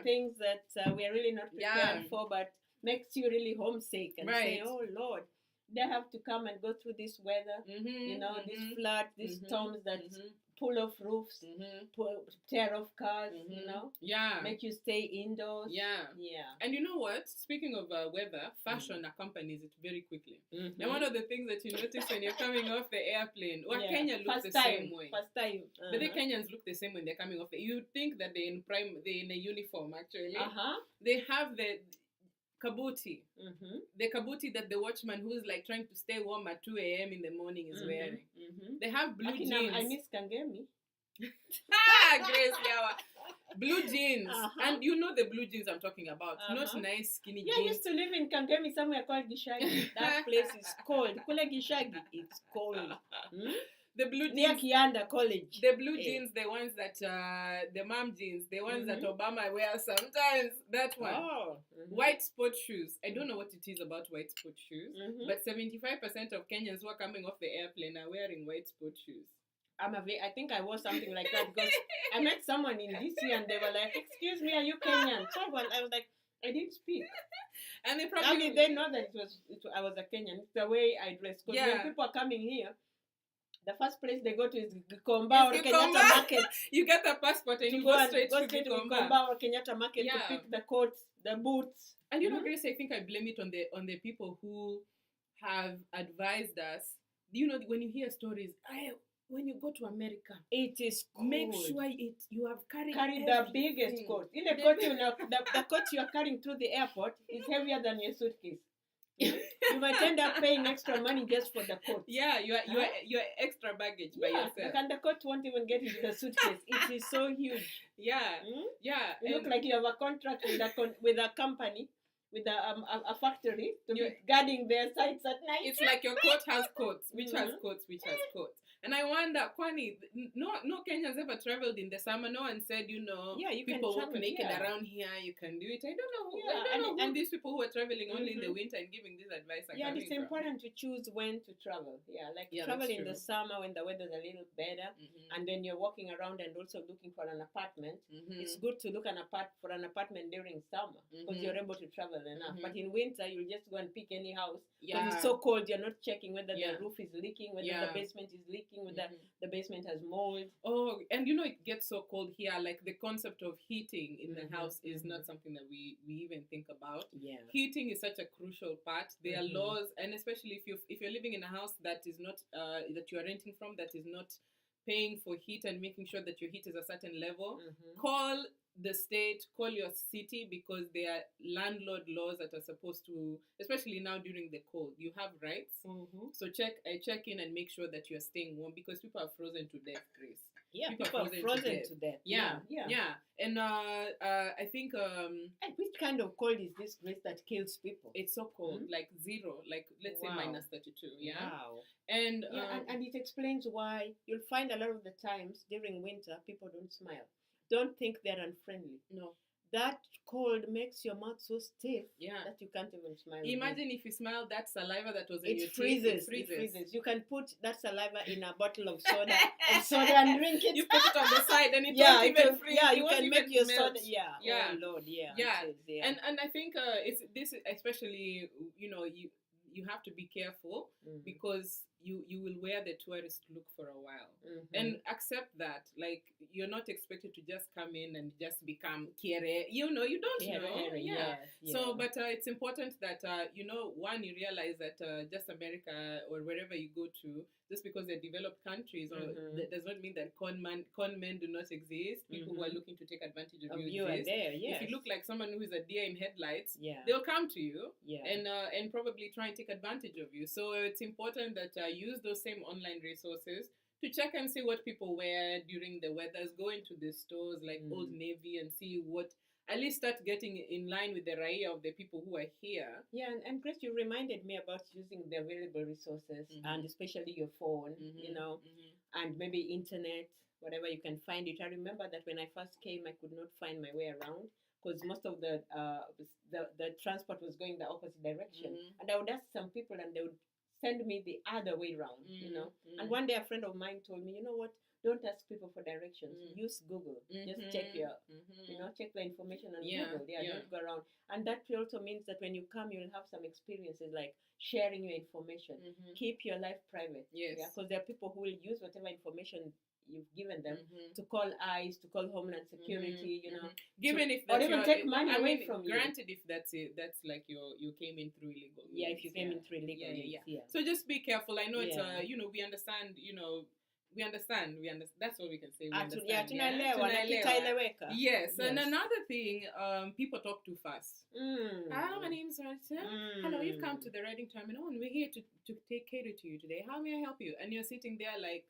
Things that we're really not prepared for, but makes you really homesick and say, oh Lord, they have to come and go through this weather, these floods, these storms that pull off roofs, tear off cars, make you stay indoors. And you know what? Speaking of weather, fashion accompanies it very quickly. And one of the things that you notice when you're coming off the airplane, Kenya looks the same way. First time. But the Kenyans look the same when they're coming off. You'd think that they're in a uniform, actually. They have the kabuti. The kabuti that the watchman who's like trying to stay warm at 2 a.m. in the morning is wearing. They have blue jeans. I miss Kangemi. Grace Yawa. Blue jeans. And you know the blue jeans I'm talking about. Not nice skinny jeans. I used to live in Kangemi somewhere called Gishagi. That place is cold. Kule Gishagi, it's cold. The blue jeans. Near Kianda College. The blue jeans, the ones that, the mom jeans, the ones that Obama wears sometimes. That one. White sport shoes. I don't know what it is about white sport shoes, but 75% of Kenyans who are coming off the airplane are wearing white sport shoes. I think I wore something like that because I met someone in DC and they were like, excuse me, are you Kenyan? So I was like, I didn't speak. And they probably... they know that I was a Kenyan. It's the way I dress. Because when people are coming here, the first place they go to is Gikomba or Kenyatta Market. You get the passport and you go straight to Gikomba or Kenyatta Market to pick the coats, the boots. And you know, Grace, I think I blame it on the people who have advised us. You know, when you hear stories, when you go to America, it is cold. Make sure you have carried the biggest coat. In the coat, the coat you are carrying through the airport is heavier than your suitcase. You might end up paying extra money just for the coat. Yeah, you're extra baggage by yourself. And the coat won't even get into the suitcase. It is so huge. Yeah, yeah. You look like you have a contract with a company, with a factory to be guarding their sites at night. It's like your coat has coats, which has coats, which has coats. And I wonder, Kwani, no Kenyans ever traveled in the summer. No one said, you people walk naked around here. You can do it. I don't know. I don't know who these people who are traveling only in the winter and giving this advice are coming it's important to choose when to travel. Travel in the summer when the weather's a little better, and then you're walking around and also looking for an apartment. It's good to look for an apartment during summer because you're able to travel enough. But in winter, you'll just go and pick any house because it's so cold. You're not checking whether the roof is leaking, whether the basement is leaking, whether the basement has mold. Oh, and it gets so cold here. Like the concept of heating in the house is not something that we even think about. Heating is such a crucial part. There are laws, and especially if you're living in a house that is not that you are renting from, that is not paying for heat and making sure that your heat is a certain level, call the state, call your city, because there are landlord laws that are supposed to, especially now during the cold, you have rights. So I check in and make sure that you're staying warm, because people are frozen to death, Grace. People are frozen to death. Yeah. And I think and which kind of cold is this, Grace, that kills people? It's so cold, like zero, like let's say minus 32. Wow. And and it explains why you'll find a lot of the times during winter people don't smile. Don't think they're unfriendly. No. That cold makes your mouth so stiff that you can't even smile. Imagine if you smile, that saliva that was in your teeth, it freezes. You can put that saliva in a bottle of soda and drink it. You put it on the side and it won't even freeze. Yeah, you can make your soda. Yeah. Oh Lord, And I think it's this, especially, you have to be careful because you will wear the tourist look for a while and accept that, like, you're not expected to just come in and just become kere. You don't know. So but it's important that one, you realize that just America or wherever you go to, just because they're developed countries, that does not mean that con men do not exist. People who are looking to take advantage of you exist. Are there, if you look like someone who is a deer in headlights, they'll come to you and probably try and take advantage of you. So it's important that use those same online resources to check and see what people wear during the weathers. Go into the stores like Old Navy and see what, at least start getting in line with the raya of the people who are here. Yeah, and Chris, you reminded me about using the available resources and especially your phone, and maybe internet, whatever you can find it. I remember that when I first came, I could not find my way around because most of the transport was going the opposite direction. And I would ask some people and they would send me the other way around, And one day a friend of mine told me, you know what, don't ask people for directions. Use Google. Just check check the information on Google. Don't go around. And that also means that when you come, you'll have some experiences like sharing your information. Keep your life private. Because there are people who will use whatever information you've given them to call ICE, to call Homeland Security, Given if or even take money away from you. Granted, if that's it, that's like you came in through illegal means. If you came in through illegal means. So just be careful. I know it's we understand. We understand. That's what we can say. We understand. Yes. And another thing, people talk too fast. Hello, my name's Rachel. Hello, you've come to the riding terminal, and we're here to take care to you today. How may I help you? And you're sitting there like.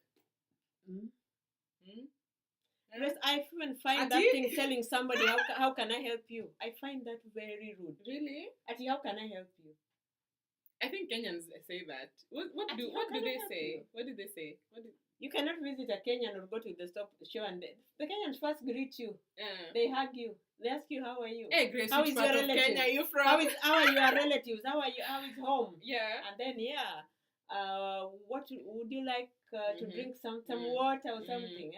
Yes, I even find that thing telling somebody how can I help you? I find that very rude. Really? How can I help you? I think Kenyans say that. What do they say? What did they say? You cannot visit a Kenyan or go to the show and the Kenyans first greet you. They hug you. They ask you, how are you? Hey, Grace, how is your relative? Kenya are you from? How are your relatives? How is home? Yeah. And then what would you like to drink? Some water or something?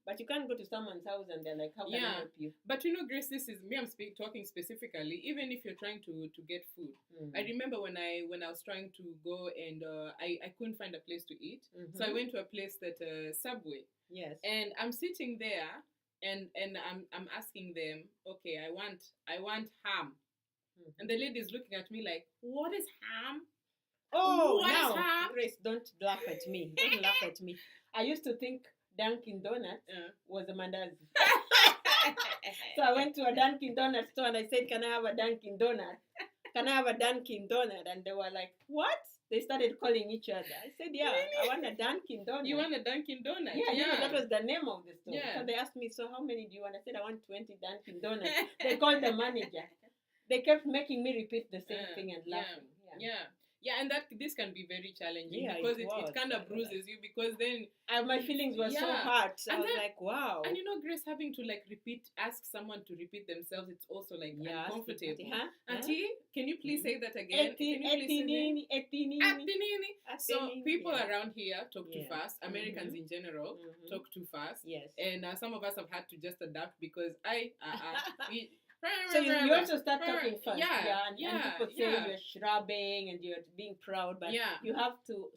But you can't go to someone's house and they're like, how can I help you? But Grace, this is me. I'm talking specifically. Even if you're trying to get food, I remember when I was trying to go and I couldn't find a place to eat, so I went to a place that Subway. Yes. And I'm sitting there and I'm asking them, okay, I want ham, and the lady is looking at me like, what is ham? Oh, now, Grace, don't laugh at me. Don't laugh at me. I used to think Dunkin' Donuts was a mandazi. So I went to a Dunkin' Donut store and I said, can I have a Dunkin' Donut? Can I have a Dunkin' Donut? And they were like, what? They started calling each other. I said, yeah, really? I want a Dunkin' Donut. You want a Dunkin' Donut? Yeah, you know, that was the name of the store. Yeah. So they asked me, so how many do you want? I said, I want 20 Dunkin' Donuts. They called the manager. They kept making me repeat the same thing and laughing. Yeah, and this can be very challenging because it kind of bruises you, because then my feelings were so hard. So I was like, wow. And you know, Grace, having to like ask someone to repeat themselves, it's also like uncomfortable. Auntie, can you please say that again? So people around here talk too fast. Americans in general talk too fast. Yes. And some of us have had to just adapt because so you also start talking first, and people say you're shrubbing and you're being proud, but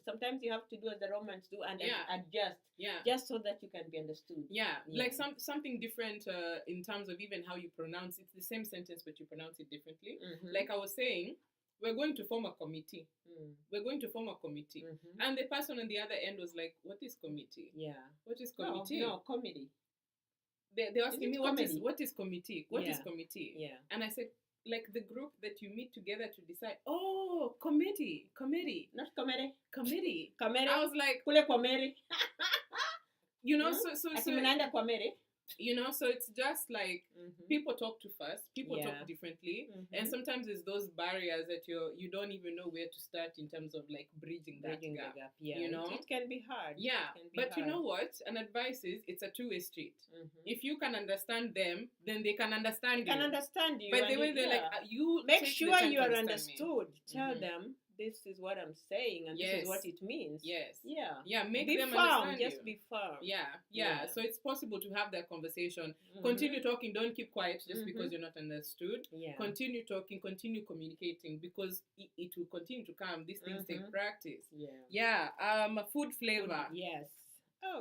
sometimes you have to do as the Romans do and adjust, just so that you can be understood. Like something different in terms of even how you pronounce it. It's the same sentence, but you pronounce it differently. Like I was saying, we're going to form a committee. We're going to form a committee, and the person on the other end was like, "What is committee? What is committee? No, committee." They're asking me what is committee? What is committee? Yeah. And I said, like the group that you meet together to decide. Oh, committee. Not committee. Committee. I was like, kule committee. You know, so you know, so it's just like people talk too fast, people talk differently, and sometimes it's those barriers that you don't even know where to start in terms of like bridging the gap. You know, it can be hard. But you know what? An advice is it's a two-way street. If you can understand them, then they can understand you. But the way they're like, you make sure you are understood. Tell them, this is what I'm saying, and this is what it means. Make them understand you. Just be firm. So it's possible to have that conversation. Continue talking. Don't keep quiet just because you're not understood. Continue talking. Continue communicating, because it will continue to come. These things take practice. Food flavor. Yes. Oh.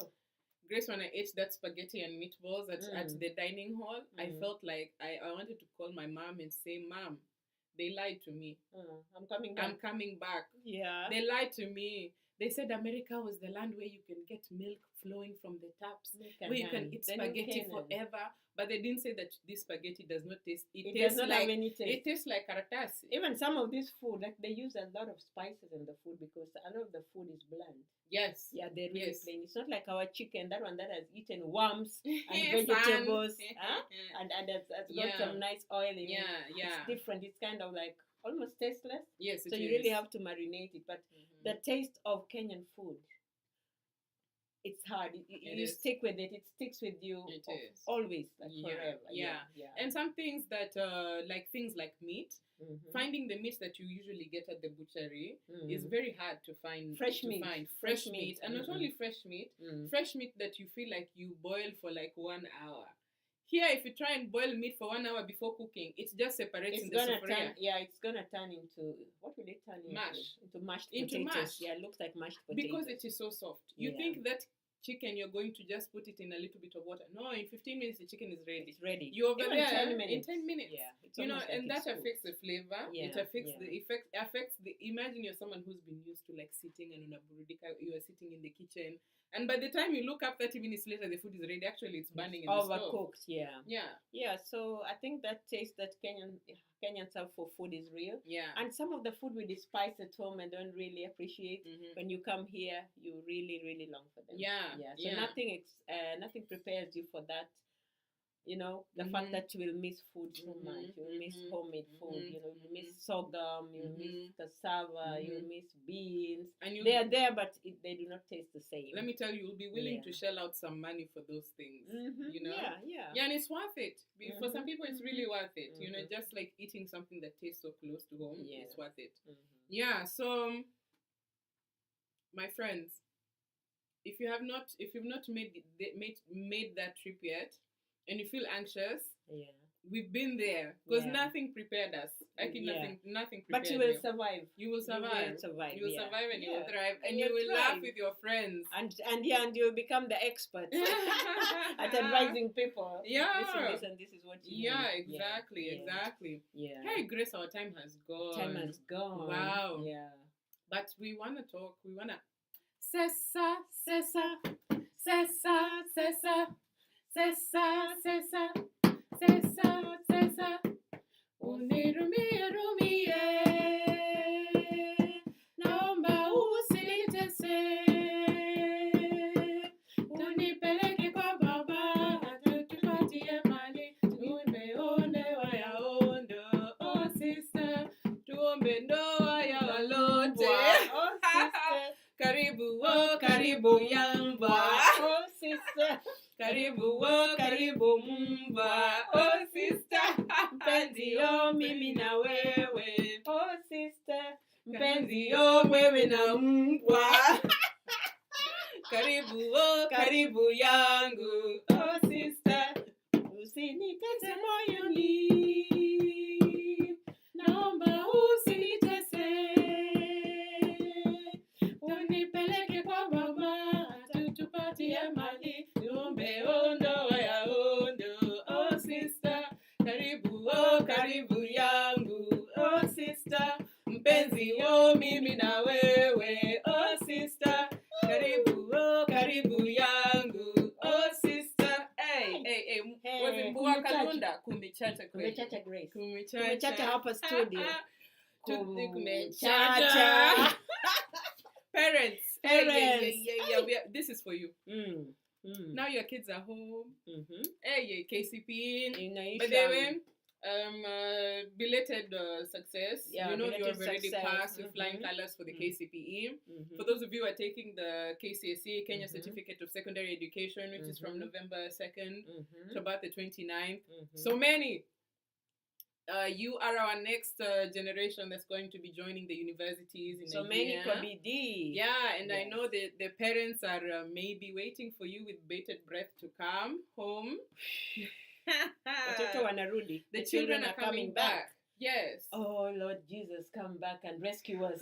Grace, when I ate that spaghetti and meatballs at the dining hall, I felt like I wanted to call my mom and say, Mom, they lied to me. I'm coming back. Yeah. They lied to me. They said America was the land where you can get milk flowing from the taps, where you can eat spaghetti forever. But they didn't say that this spaghetti does not taste. It tastes does not have any taste. It tastes like karatasi. Even some of this food, like they use a lot of spices in the food because a lot of the food is bland. Yes. Yeah, they're really plain. It's not like our chicken, that one that has eaten worms and vegetables, and has got some nice oil in it. It's different. It's kind of like almost tasteless. Yes, so you really have to marinate it. But the taste of Kenyan food, it's hard. You stick with it. It sticks with you always, like forever. And some things that, like things like meat, finding the meat that you usually get at the butchery is very hard to find. Fresh meat. And not only fresh meat that you feel like you boil for like 1 hour. Here, if you try and boil meat for 1 hour before cooking, it just separates in the sofria. It's gonna turn into, what will it turn into? Into mashed potatoes. Yeah, it looks like mashed potatoes. Because it is so soft. You think that chicken, you're going to just put it in a little bit of water. No, in 15 minutes, the chicken is ready. It's ready. You're over there 10 minutes. In 10 minutes. Yeah. You know, and that affects the flavor. It affects the effect. Affects the, imagine you're someone who's been used to like sitting and on a burudika, you are sitting in the kitchen. And by the time you look up 30 minutes later, the food is ready. Actually, it's burning in the stove. Overcooked, Yeah, so I think that taste that Kenyans have for food is real. Yeah. And some of the food we despise at home and don't really appreciate, when you come here, you really, really long for them. So nothing prepares you for that. You know, the fact that you will miss food so much. You will miss homemade food. You know, you miss sorghum, you miss cassava, you miss beans. And they are there, but they do not taste the same. Let me tell you, you'll be willing to shell out some money for those things. You know? Yeah, and it's worth it. For some people, it's really worth it. You know, just like eating something that tastes so close to home, it's worth it. Yeah, so, my friends, if you've not made that trip yet, and you feel anxious, we've been there because nothing prepared us. Nothing prepared. But you will survive. You will survive. You will survive and you will thrive, and you will laugh with your friends. And you will become the expert at advising people. This is what you need. Exactly. Hey, Grace, our time has gone. Wow. Yeah. But we wanna talk. We wanna Sesa, sesa, sesa, sesa, sesa, sesa, sesa, sesa. Unirumie, rumie. Naomba usinitese. Unipeleke kwa baba, tupatie mali. Tumeonewa yaondo. Oh sister, tuombe ndoa ya walote. Oh sister. Karibu yamba. Oh sister. Karibu mumba. Oh sister, mpenzi yo mimi na wewe. Oh sister, Mpenzi yo wewe na mbwa. Karibu yangu. Oh sister, usinitese moyoni. Naomba usinitese. Unipeleke kwa baba, tupatie mali. Tuombe ndoa ya ondo. Oh sister, karibu yangu. Oh sister, mpenzi yo mimi na wewe. Oh sister, karibu yangu. Oh sister. Hey. Wazimbua kalunda. Kumechacha Grace. Kumechacha hapa studio. Kumechacha. Parents. Yeah. This is for you. Now your kids are home. Hey, KCP. But they belated success. Yeah, you know you have already success. passed with flying colors for the KCPE. For those of you who are taking the KCSE, Kenya Certificate of Secondary Education, which is from November 2nd to about the 29th. So many. You are our next generation that's going to be joining the universities in Nigeria. So many BD. Yeah, and yes. I know that the parents are maybe waiting for you with bated breath to come home. The children are coming back. Yes. Oh Lord Jesus, come back and rescue us.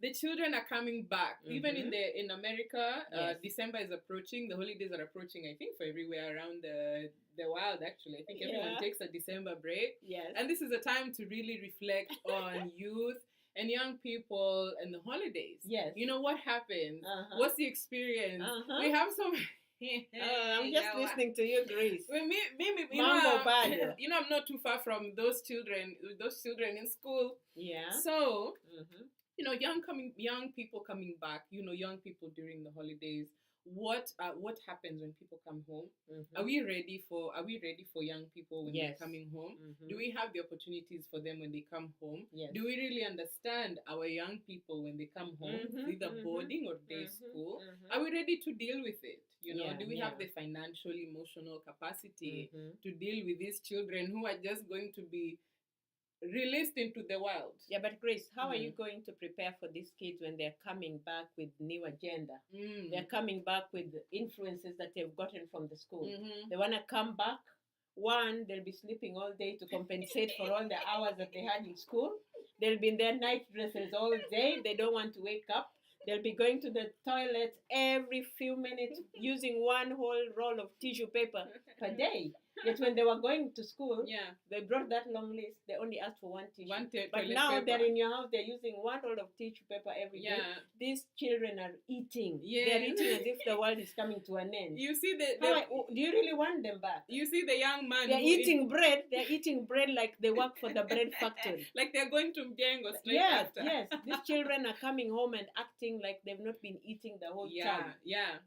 The children are coming back. Even in America, yes. December is approaching. The holidays are approaching, I think, for everywhere around the world, actually. I think everyone takes a December break. Yes. And this is a time to really reflect on youth and young people and the holidays. Yes. You know, what happens? What's the experience? We have some... I'm just listening to you, Grace. You know, I'm not too far from those children in school. Yeah. So, you know, young people coming back, you know, young people during the holidays. What happens when people come home? Are we ready for young people when they're coming home? Do we have the opportunities for them when they come home? Yes. Do we really understand our young people when they come home, either boarding or day school? Are we ready to deal with it? You know, do we have the financial, emotional capacity to deal with these children who are just going to be released into the world? Yeah, but Grace, how are you going to prepare for these kids when they're coming back with new agenda? They're coming back with influences that they've gotten from the school. They want to come back. One, they'll be sleeping all day to compensate for all the hours that they had in school. They'll be in their night dresses all day. They don't want to wake up. They'll be going to the toilet every few minutes using one whole roll of tissue paper per day. Yet when they were going to school, they brought that long list. They only asked for one tissue. But now they're in your house, they're using one roll of tissue paper every day. These children are eating. They're eating as if the world is coming to an end. You see, do you really want them back? You see the young man. They're eating bread. They're eating bread like they work for the bread factory. Like they're going to Mjengo straight after. Yes. These children are coming home and acting like they've not been eating the whole time. Yeah.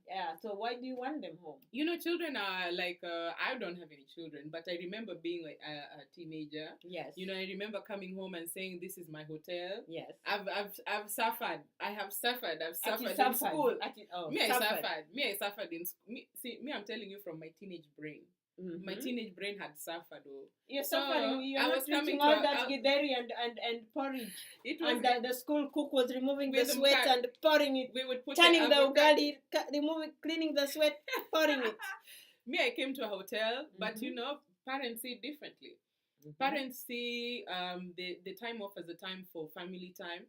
So why do you want them home? You know, children are like, I don't have any children, but I remember being like a teenager. Yes. You know, I remember coming home and saying, "This is my hotel." Yes. I've suffered. I have suffered. I've suffered in school. I suffered in school. I'm telling you from my teenage brain. My teenage brain had suffered. You're suffering. You're not drinking all that githeri and porridge. It was, and the school cook was removing the sweat and pouring it. We would put turning the ugali, cleaning the sweat, pouring it. I came to a hotel, but you know, parents see it differently. Parents see the time off as a time for family time,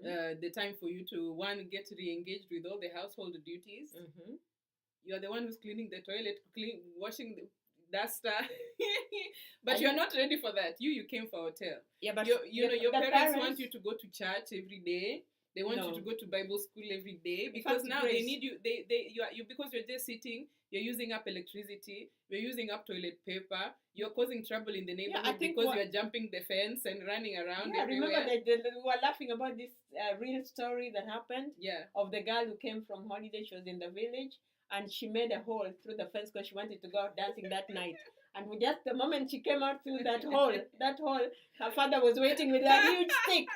the time for you to get re-engaged with all the household duties. You are the one who's cleaning the toilet, washing the duster, but you're not ready for that. You came for a hotel. Yeah, but your parents want you to go to church every day. They want you to go to Bible school every day because now they need you. You because you're just sitting. You're using up electricity. You're using up toilet paper. You're causing trouble in the neighborhood because you're jumping the fence and running around. Yeah, remember that we were laughing about this real story that happened. Yeah. Of the girl who came from holiday. She was in the village and she made a hole through the fence because she wanted to go out dancing that night. And just the moment she came out through that hole, her father was waiting with a huge stick.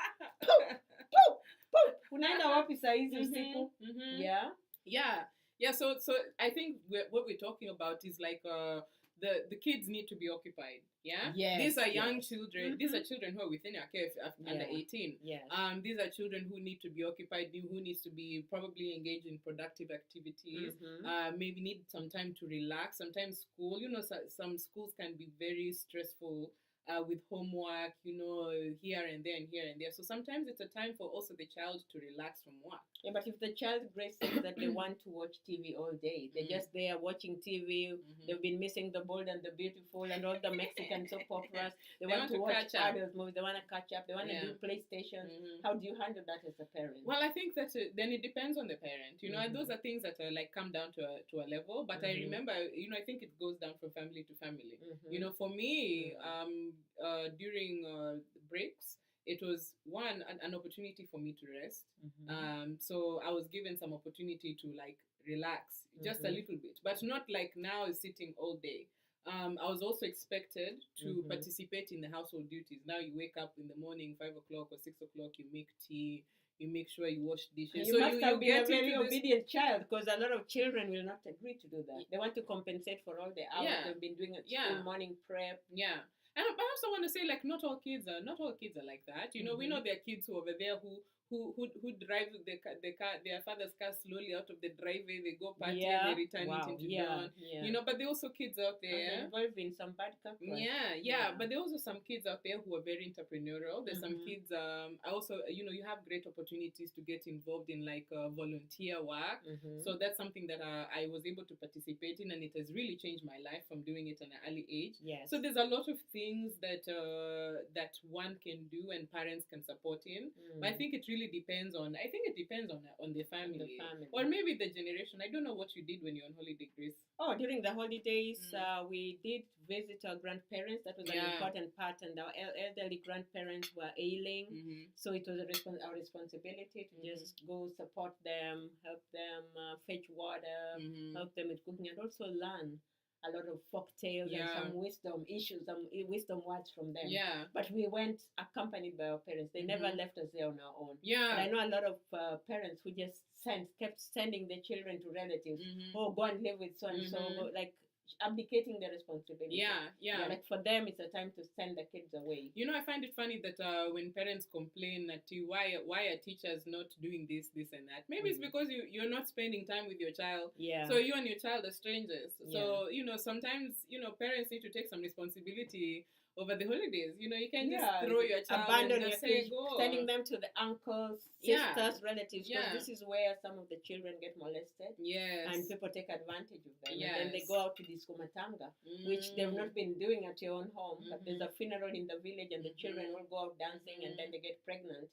Poof, poof, poof. Unaenda wapi saa hizi usiku? Yeah. Yeah. Yeah, so I think what we're talking about is like the kids need to be occupied. Yeah. Yes. These are young children. These are children who are within our care under 18. Yes. These are children who need to be occupied, who needs to be probably engaged in productive activities. Maybe need some time to relax. Sometimes school, some schools can be very stressful. With homework, here and there and here and there. So sometimes it's a time for also the child to relax from work. Yeah, but if the child says that they want to watch TV all day, they're just there watching TV. They've been missing The Bold and the Beautiful and all the Mexican soap operas. They want to watch adult movies. They want to catch up. They want to do PlayStation. How do you handle that as a parent? Well, I think that then it depends on the parent. And those are things that are like come down to a level. But I remember, I think it goes down from family to family. For me, during breaks, it was an opportunity for me to rest. So I was given some opportunity to like relax just a little bit, but not like now sitting all day. I was also expected to participate in the household duties. Now you wake up in the morning, 5 o'clock or 6 o'clock, you make tea, you make sure you wash dishes. You must have been a very obedient child, because a lot of children will not agree to do that. They want to compensate for all the hours they've been doing at school, morning prep. Yeah. And I also want to say, like, not all kids are like that. We know there are kids who over there who drive their father's car slowly out of the driveway. They go party and they return it into dawn. But there are also kids out there involved in some bad car crash. But there are also some kids out there who are very entrepreneurial. There's some kids also, you have great opportunities to get involved in like volunteer work. So that's something that I was able to participate in, and it has really changed my life from doing it at an early age. So there's a lot of things that one can do and parents can support in. But I think it really depends on the family. Or maybe the generation. I don't know what you did when you were on holiday, Grace. Oh, during the holidays, we did visit our grandparents. That was an important part, and our elderly grandparents were ailing. So it was our responsibility to just go support them, help them fetch water, help them with cooking, and also learn a lot of folk tales and some wisdom words from them. But we went accompanied by our parents. They never left us there on our own. But I know a lot of parents who just kept sending their children to relatives. Oh, go and live with so and so. Like abdicating their responsibility. Like for them, it's a time to send the kids away. I find it funny that when parents complain that why are teachers not doing this and that? Maybe it's because you're not spending time with your child. So you and your child are strangers. So sometimes parents need to take some responsibility over the holidays. You can just throw your child, abandon and your kids, sending them to the uncles, sisters, relatives, because this is where some of the children get molested. And people take advantage of them. And then they go out to disco matanga, which they've not been doing at your own home, but there's a funeral in the village and the children will go out dancing and then they get pregnant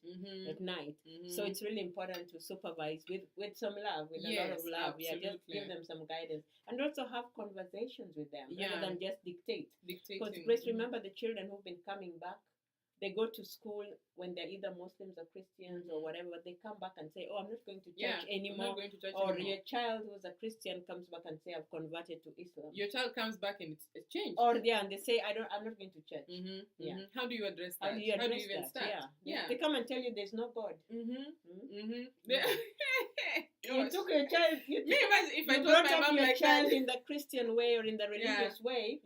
at night. So it's really important to supervise with some love, with a lot of love. Just give them some guidance and also have conversations with them rather than just dictate. Because Grace, remember the children who've been coming back, they go to school when they're either Muslims or Christians or whatever. They come back and say, "Oh, I'm not going to church anymore." Or your child who's a Christian comes back and say, "I've converted to Islam." Your child comes back and it's changed. Or and they say, "I'm not going to church." How do you address that? How do you even start? They come and tell you there's no God. You took your child. If I told my mom your child in the Christian way or in the religious way.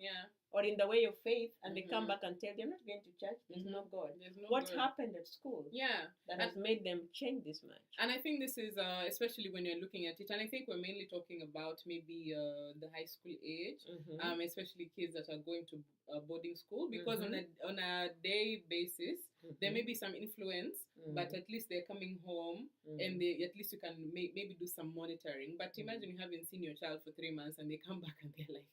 Or in the way of faith, and they come back and tell you, "I'm not going to church, there's no God." What happened at school that has made them change this much? And I think this is, especially when you're looking at it, and I think we're mainly talking about maybe the high school age, especially kids that are going to boarding school, because on a day basis, there may be some influence, but at least they're coming home, and at least you can maybe do some monitoring. But imagine you haven't seen your child for 3 months, and they come back and they're like,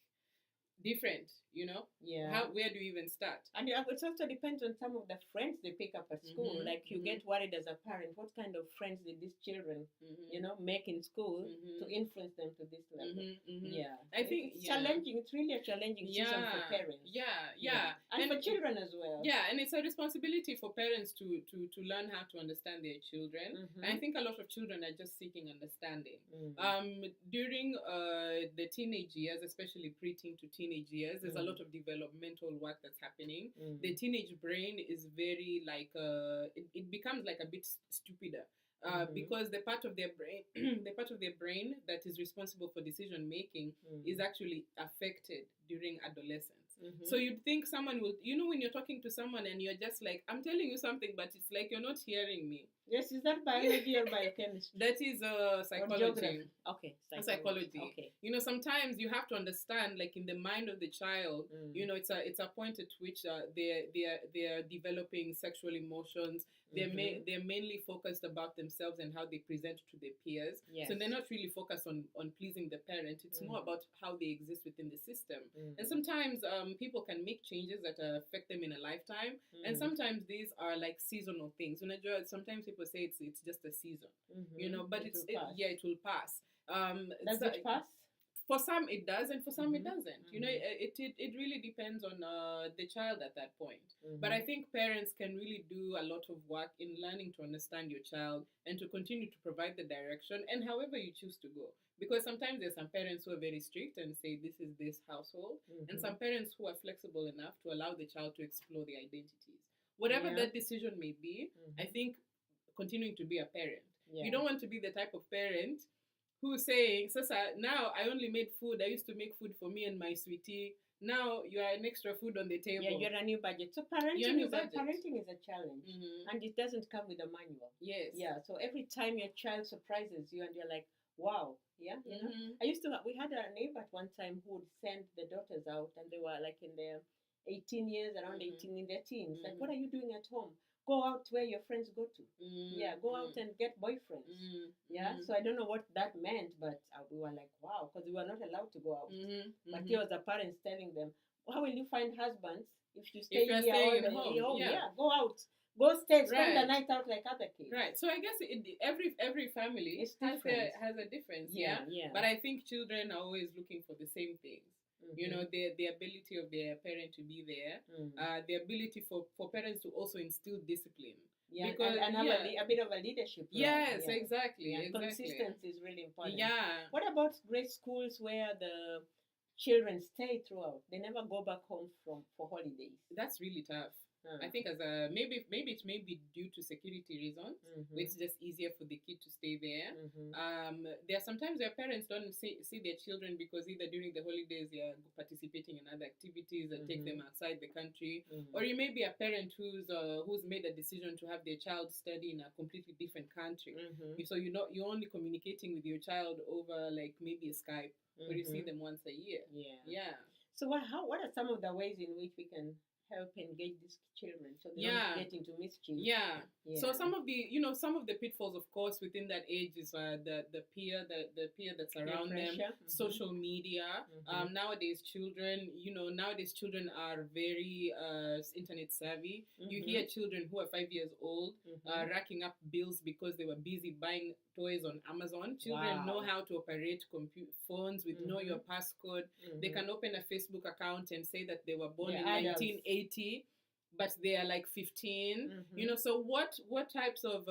different, where do you even start? And it also depends on some of the friends they pick up at school. Like you get worried as a parent, what kind of friends did these children make in school to influence them to this level? I think it's challenging. It's really a challenging season for parents. And for children as well. And it's a responsibility for parents to learn how to understand their children. And I think a lot of children are just seeking understanding. During the teenage years, especially preteen to teenage years, there's a lot of developmental work that's happening. The teenage brain is very it becomes like a bit stupider. Because the part of their brain that is responsible for decision making is actually affected during adolescence. So you'd think someone will, when you're talking to someone and you're just like, I'm telling you something, but it's like you're not hearing me. Yes, is that biology or biochemistry? That is psychology. Okay, psychology. Okay. Sometimes you have to understand, like in the mind of the child, it's a point at which they are developing sexual emotions. They're mainly focused about themselves and how they present to their peers. So they're not really focused on pleasing the parent. It's more about how they exist within the system. And sometimes people can make changes that affect them in a lifetime. And sometimes these are like seasonal things. Sometimes people say it's just a season, but it will pass. Does it pass? For some it does, and for some it doesn't. It really depends on the child at that point. But I think parents can really do a lot of work in learning to understand your child and to continue to provide the direction and however you choose to go. Because sometimes there's some parents who are very strict and say this is this household, and some parents who are flexible enough to allow the child to explore their identities. Whatever that decision may be, I think continuing to be a parent. You don't want to be the type of parent who's saying, Sasa, now I only made food. I used to make food for me and my sweetie. Now you are an extra food on the table. You're a new budget. So parenting is a challenge. And it doesn't come with a manual. Yes. So every time your child surprises you and you're like, wow. We had a neighbor at one time who would send the daughters out and they were like in their 18 years, around 18 in their teens. Like, what are you doing at home? Go out where your friends go to. Go out and get boyfriends. So I don't know what that meant, but we were like, wow, because we were not allowed to go out. But here was the parents telling them, how will you find husbands if you stay here all the way home? Go out. Go stay, spend the night out like other kids. Right. So I guess every family has a difference. But I think children are always looking for the same things. The ability of their parent to be there, the ability for parents to also instill discipline. Because, and have a bit of a leadership role. Yes, exactly. Consistency is really important. What about great schools where the children stay throughout? They never go back home for holidays. That's really tough. I think maybe it may be due to security reasons. It's just easier for the kid to stay there. There are sometimes their parents don't see their children because either during the holidays they are participating in other activities that take them outside the country, or you may be a parent who's made a decision to have their child study in a completely different country. So you're only communicating with your child over like maybe a Skype, or you see them once a year. So what are some of the ways in which we can help engage these children so they don't get into mischief? So some of the pitfalls, of course, within that age is the peer that's around them, social media. Nowadays children are very internet savvy. You hear children who are 5 years old racking up bills because they were busy buying toys on Amazon. Children know how to operate phones with know your passcode. They can open a Facebook account and say that they were born in 1980, but they are like 15. So what types of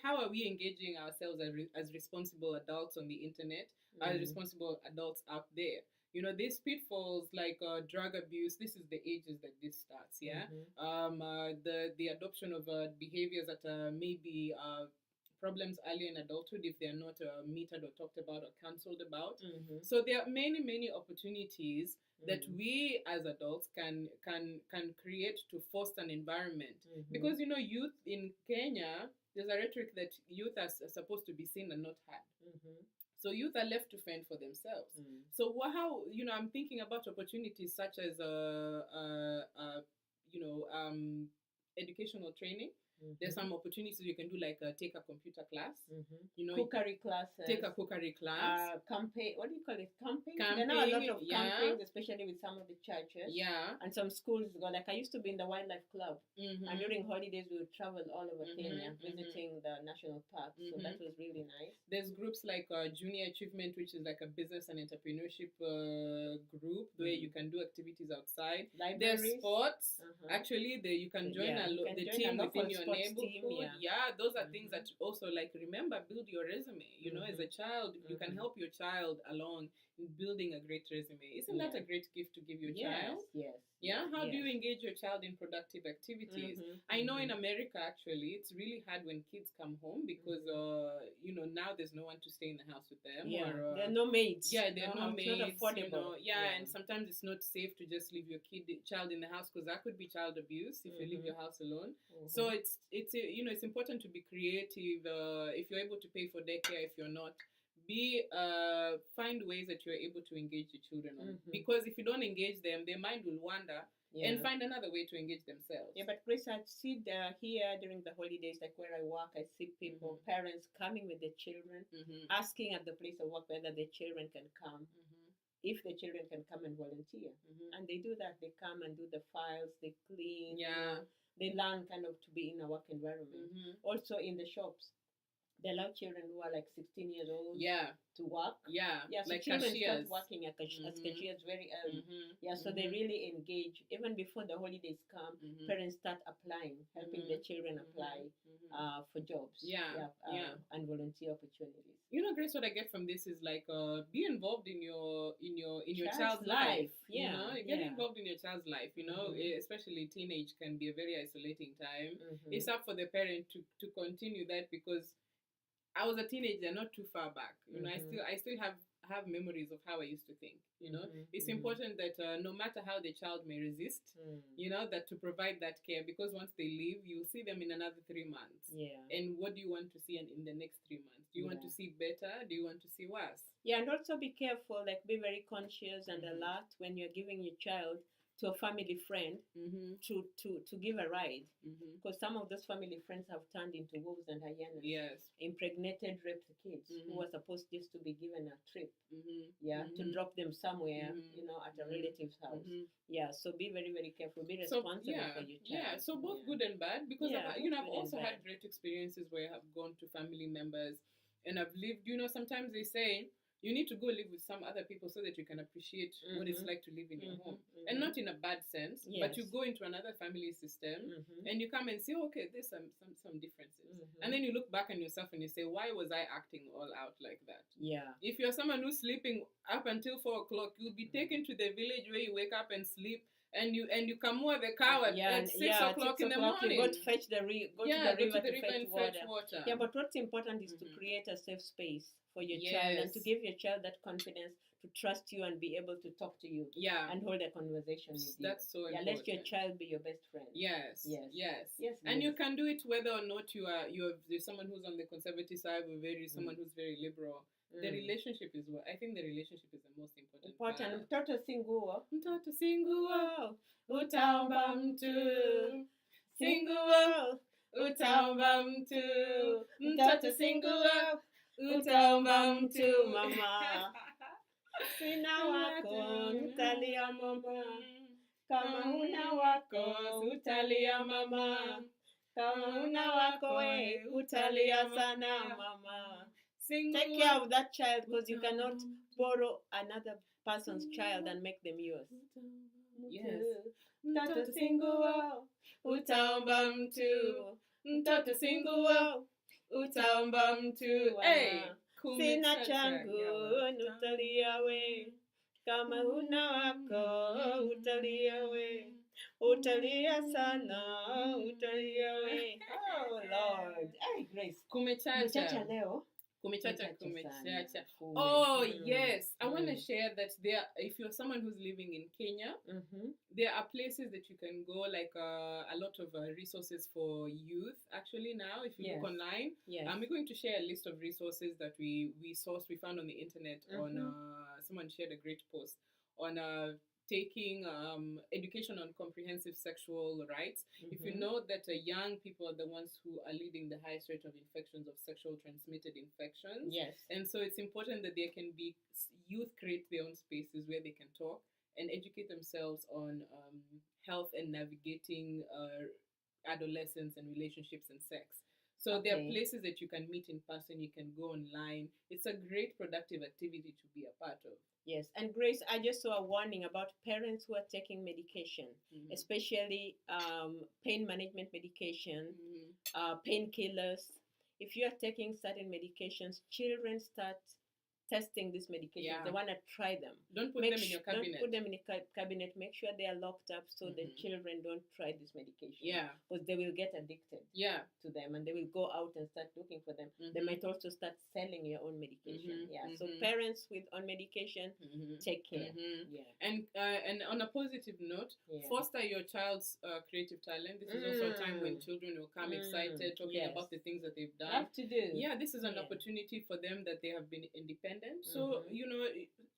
how are we engaging ourselves as responsible adults on the internet, as responsible adults out there? These pitfalls like drug abuse, this is the ages that this starts. The adoption of behaviors that may be problems earlier in adulthood if they are not metered or talked about or cancelled about. So there are many opportunities that we as adults can create to foster an environment. Because youth in Kenya, there's a rhetoric that youth are supposed to be seen and not heard. So youth are left to fend for themselves. So how I'm thinking about opportunities such as educational training. There's some opportunities you can do, like take a computer class, cookery classes. Take a cookery class. Campaign. What do you call it? Camping. There are now a lot of camping, especially with some of the churches. Yeah. And some schools go. Like I used to be in the wildlife club, and during holidays we would travel all over Kenya, visiting the national parks. So that was really nice. There's groups like Junior Achievement, which is like a business and entrepreneurship group where you can do activities outside. Libraries. There's sports. Actually, you can join the team within your neighborhood. Those are things that also, like, remember, build your resume. You know, as a child, you can help your child along in building a great resume. Isn't that a great gift to give your child? Yes. Yeah. How do you engage your child in productive activities? I know in America, actually, it's really hard when kids come home because now there's no one to stay in the house with them. Yeah. There are no maids. Yeah, there are no maids. It's not affordable. And sometimes it's not safe to just leave your child in the house because that could be child abuse if you leave your house alone. So it's important to be creative. If you're able to pay for daycare, if you're not, find ways that you're able to engage the children on. Because if you don't engage them, their mind will wander and find another way to engage themselves. Yeah, but Grace, I see here during the holidays, like where I work, I see people, parents coming with their children, asking at the place of work whether their children can come. If the children can come and volunteer. And they do that. They come and do the files, they clean. Yeah. They learn kind of to be in a work environment. Also in the shops, they allow children who are like 16 years old to work. So like children start working as cashiers very early. So they really engage. Even before the holidays come, parents start applying, helping the children apply for jobs. And volunteer opportunities. You know, Grace, what I get from this is like be involved in your child's life. Get involved in your child's life. Especially teenage can be a very isolating time. It's up for the parent to continue that, because I was a teenager, not too far back. I still have memories of how I used to think. It's important that no matter how the child may resist, that to provide that care, because once they leave, you'll see them in another 3 months. And what do you want to see in the next 3 months? Do you want to see better? Do you want to see worse? And also be careful, like be very conscious and alert when you're giving your child to a family friend to give a ride, because some of those family friends have turned into wolves and hyenas. Impregnated, raped kids who were supposed just to be given a trip, to drop them somewhere, at a relative's house. So be very, very careful. Be responsible for your child. So both good and bad, because I've also had great experiences where I have gone to family members and I've lived. Sometimes they say, you need to go live with some other people so that you can appreciate what it's like to live in your home. And not in a bad sense, but you go into another family system and you come and say, okay, there's some differences. And then you look back on yourself and you say, why was I acting all out like that? If you're someone who's sleeping up until 4 o'clock, you'll be taken to the village where you wake up and sleep. And you come over the cow at 6 o'clock in the morning. You go to fetch the river to fetch water. But what's important is to create a safe space for your child, and to give your child that confidence to trust you and be able to talk to you and hold a conversation with you. That's so important. Let your child be your best friend. Yes. And you can do it whether or not there's someone who's on the conservative side or someone who's very liberal. The relationship is I think the relationship is the most important part. Mtoto singuo utaomba mtu, singuo utaomba mtu, mtoto singuo utaomba mtu, mama sina wako utalia mama, kama una wako utalia mama, kama una wako we utalia sana mama. Take care of that child, because you cannot borrow another person's child and make them yours. Mtoto singuo utaomba mtu, mtoto singuo utaomba mtu. Sina changu utalia we, kama una wako utalia we, utalia sana utalia we. Oh Lord. Hey Grace. Kumechacha leo. Kumechacha. Oh yes, I want to share that if you're someone who's living in Kenya, there are places that you can go, like a lot of resources for youth. Actually, now if you look online, we're going to share a list of resources that we found on the internet. On someone shared a great post on taking education on comprehensive sexual rights. If you know that young people are the ones who are leading the highest rate of infections, of sexual transmitted infections. Yes. And so it's important that there can be youth create their own spaces where they can talk and educate themselves on health and navigating adolescence and relationships and sex. So there are places that you can meet in person, you can go online. It's a great productive activity to be a part of. Yes, and Grace, I just saw a warning about parents who are taking medication, especially pain management medication, painkillers. If you are taking certain medications, children start testing these medications. They want to try them. Don't put them in your cabinet. Don't put them in a cabinet. Make sure they are locked up so the children don't try this medication. Yeah. Because they will get addicted to them and they will go out and start looking for them. They might also start selling your own medication. So parents with on medication, take care. And on a positive note, foster your child's creative talent. This is also a time when children will come excited, talking about the things that they've done. Love to do. Yeah, this is an opportunity for them that they have been independent. So,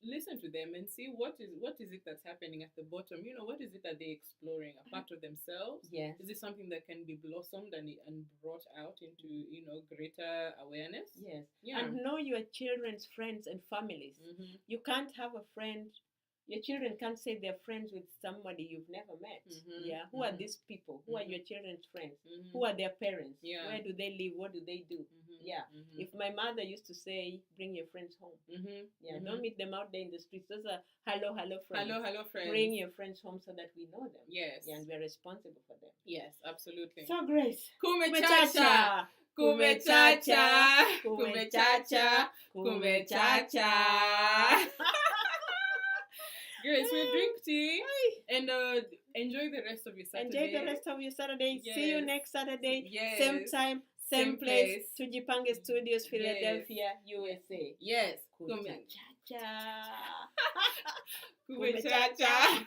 listen to them and see what is it that's happening at the bottom. What is it that they're exploring? A part of themselves? Yes. Is it something that can be blossomed and brought out into, greater awareness? Yes. Yeah. And know your children's friends and families. You can't have a friend. Your children can't say they're friends with somebody you've never met. Who are these people? Who are your children's friends? Who are their parents? Where do they live? What do they do? If my mother used to say, bring your friends home. Don't meet them out there in the streets. Those are hello friends. Hello friends. Bring your friends home so that we know them. Yes. And we're responsible for them. Yes, absolutely. So Grace. Kumechacha. Kumechacha. Kumechacha. Kumechacha. Grace, we'll drink tea and enjoy the rest of your Saturday. Yes. See you next Saturday. Yes. Same time, same place. Tujipange Studios, Philadelphia, USA. Yes. Kumechacha. Kumechacha.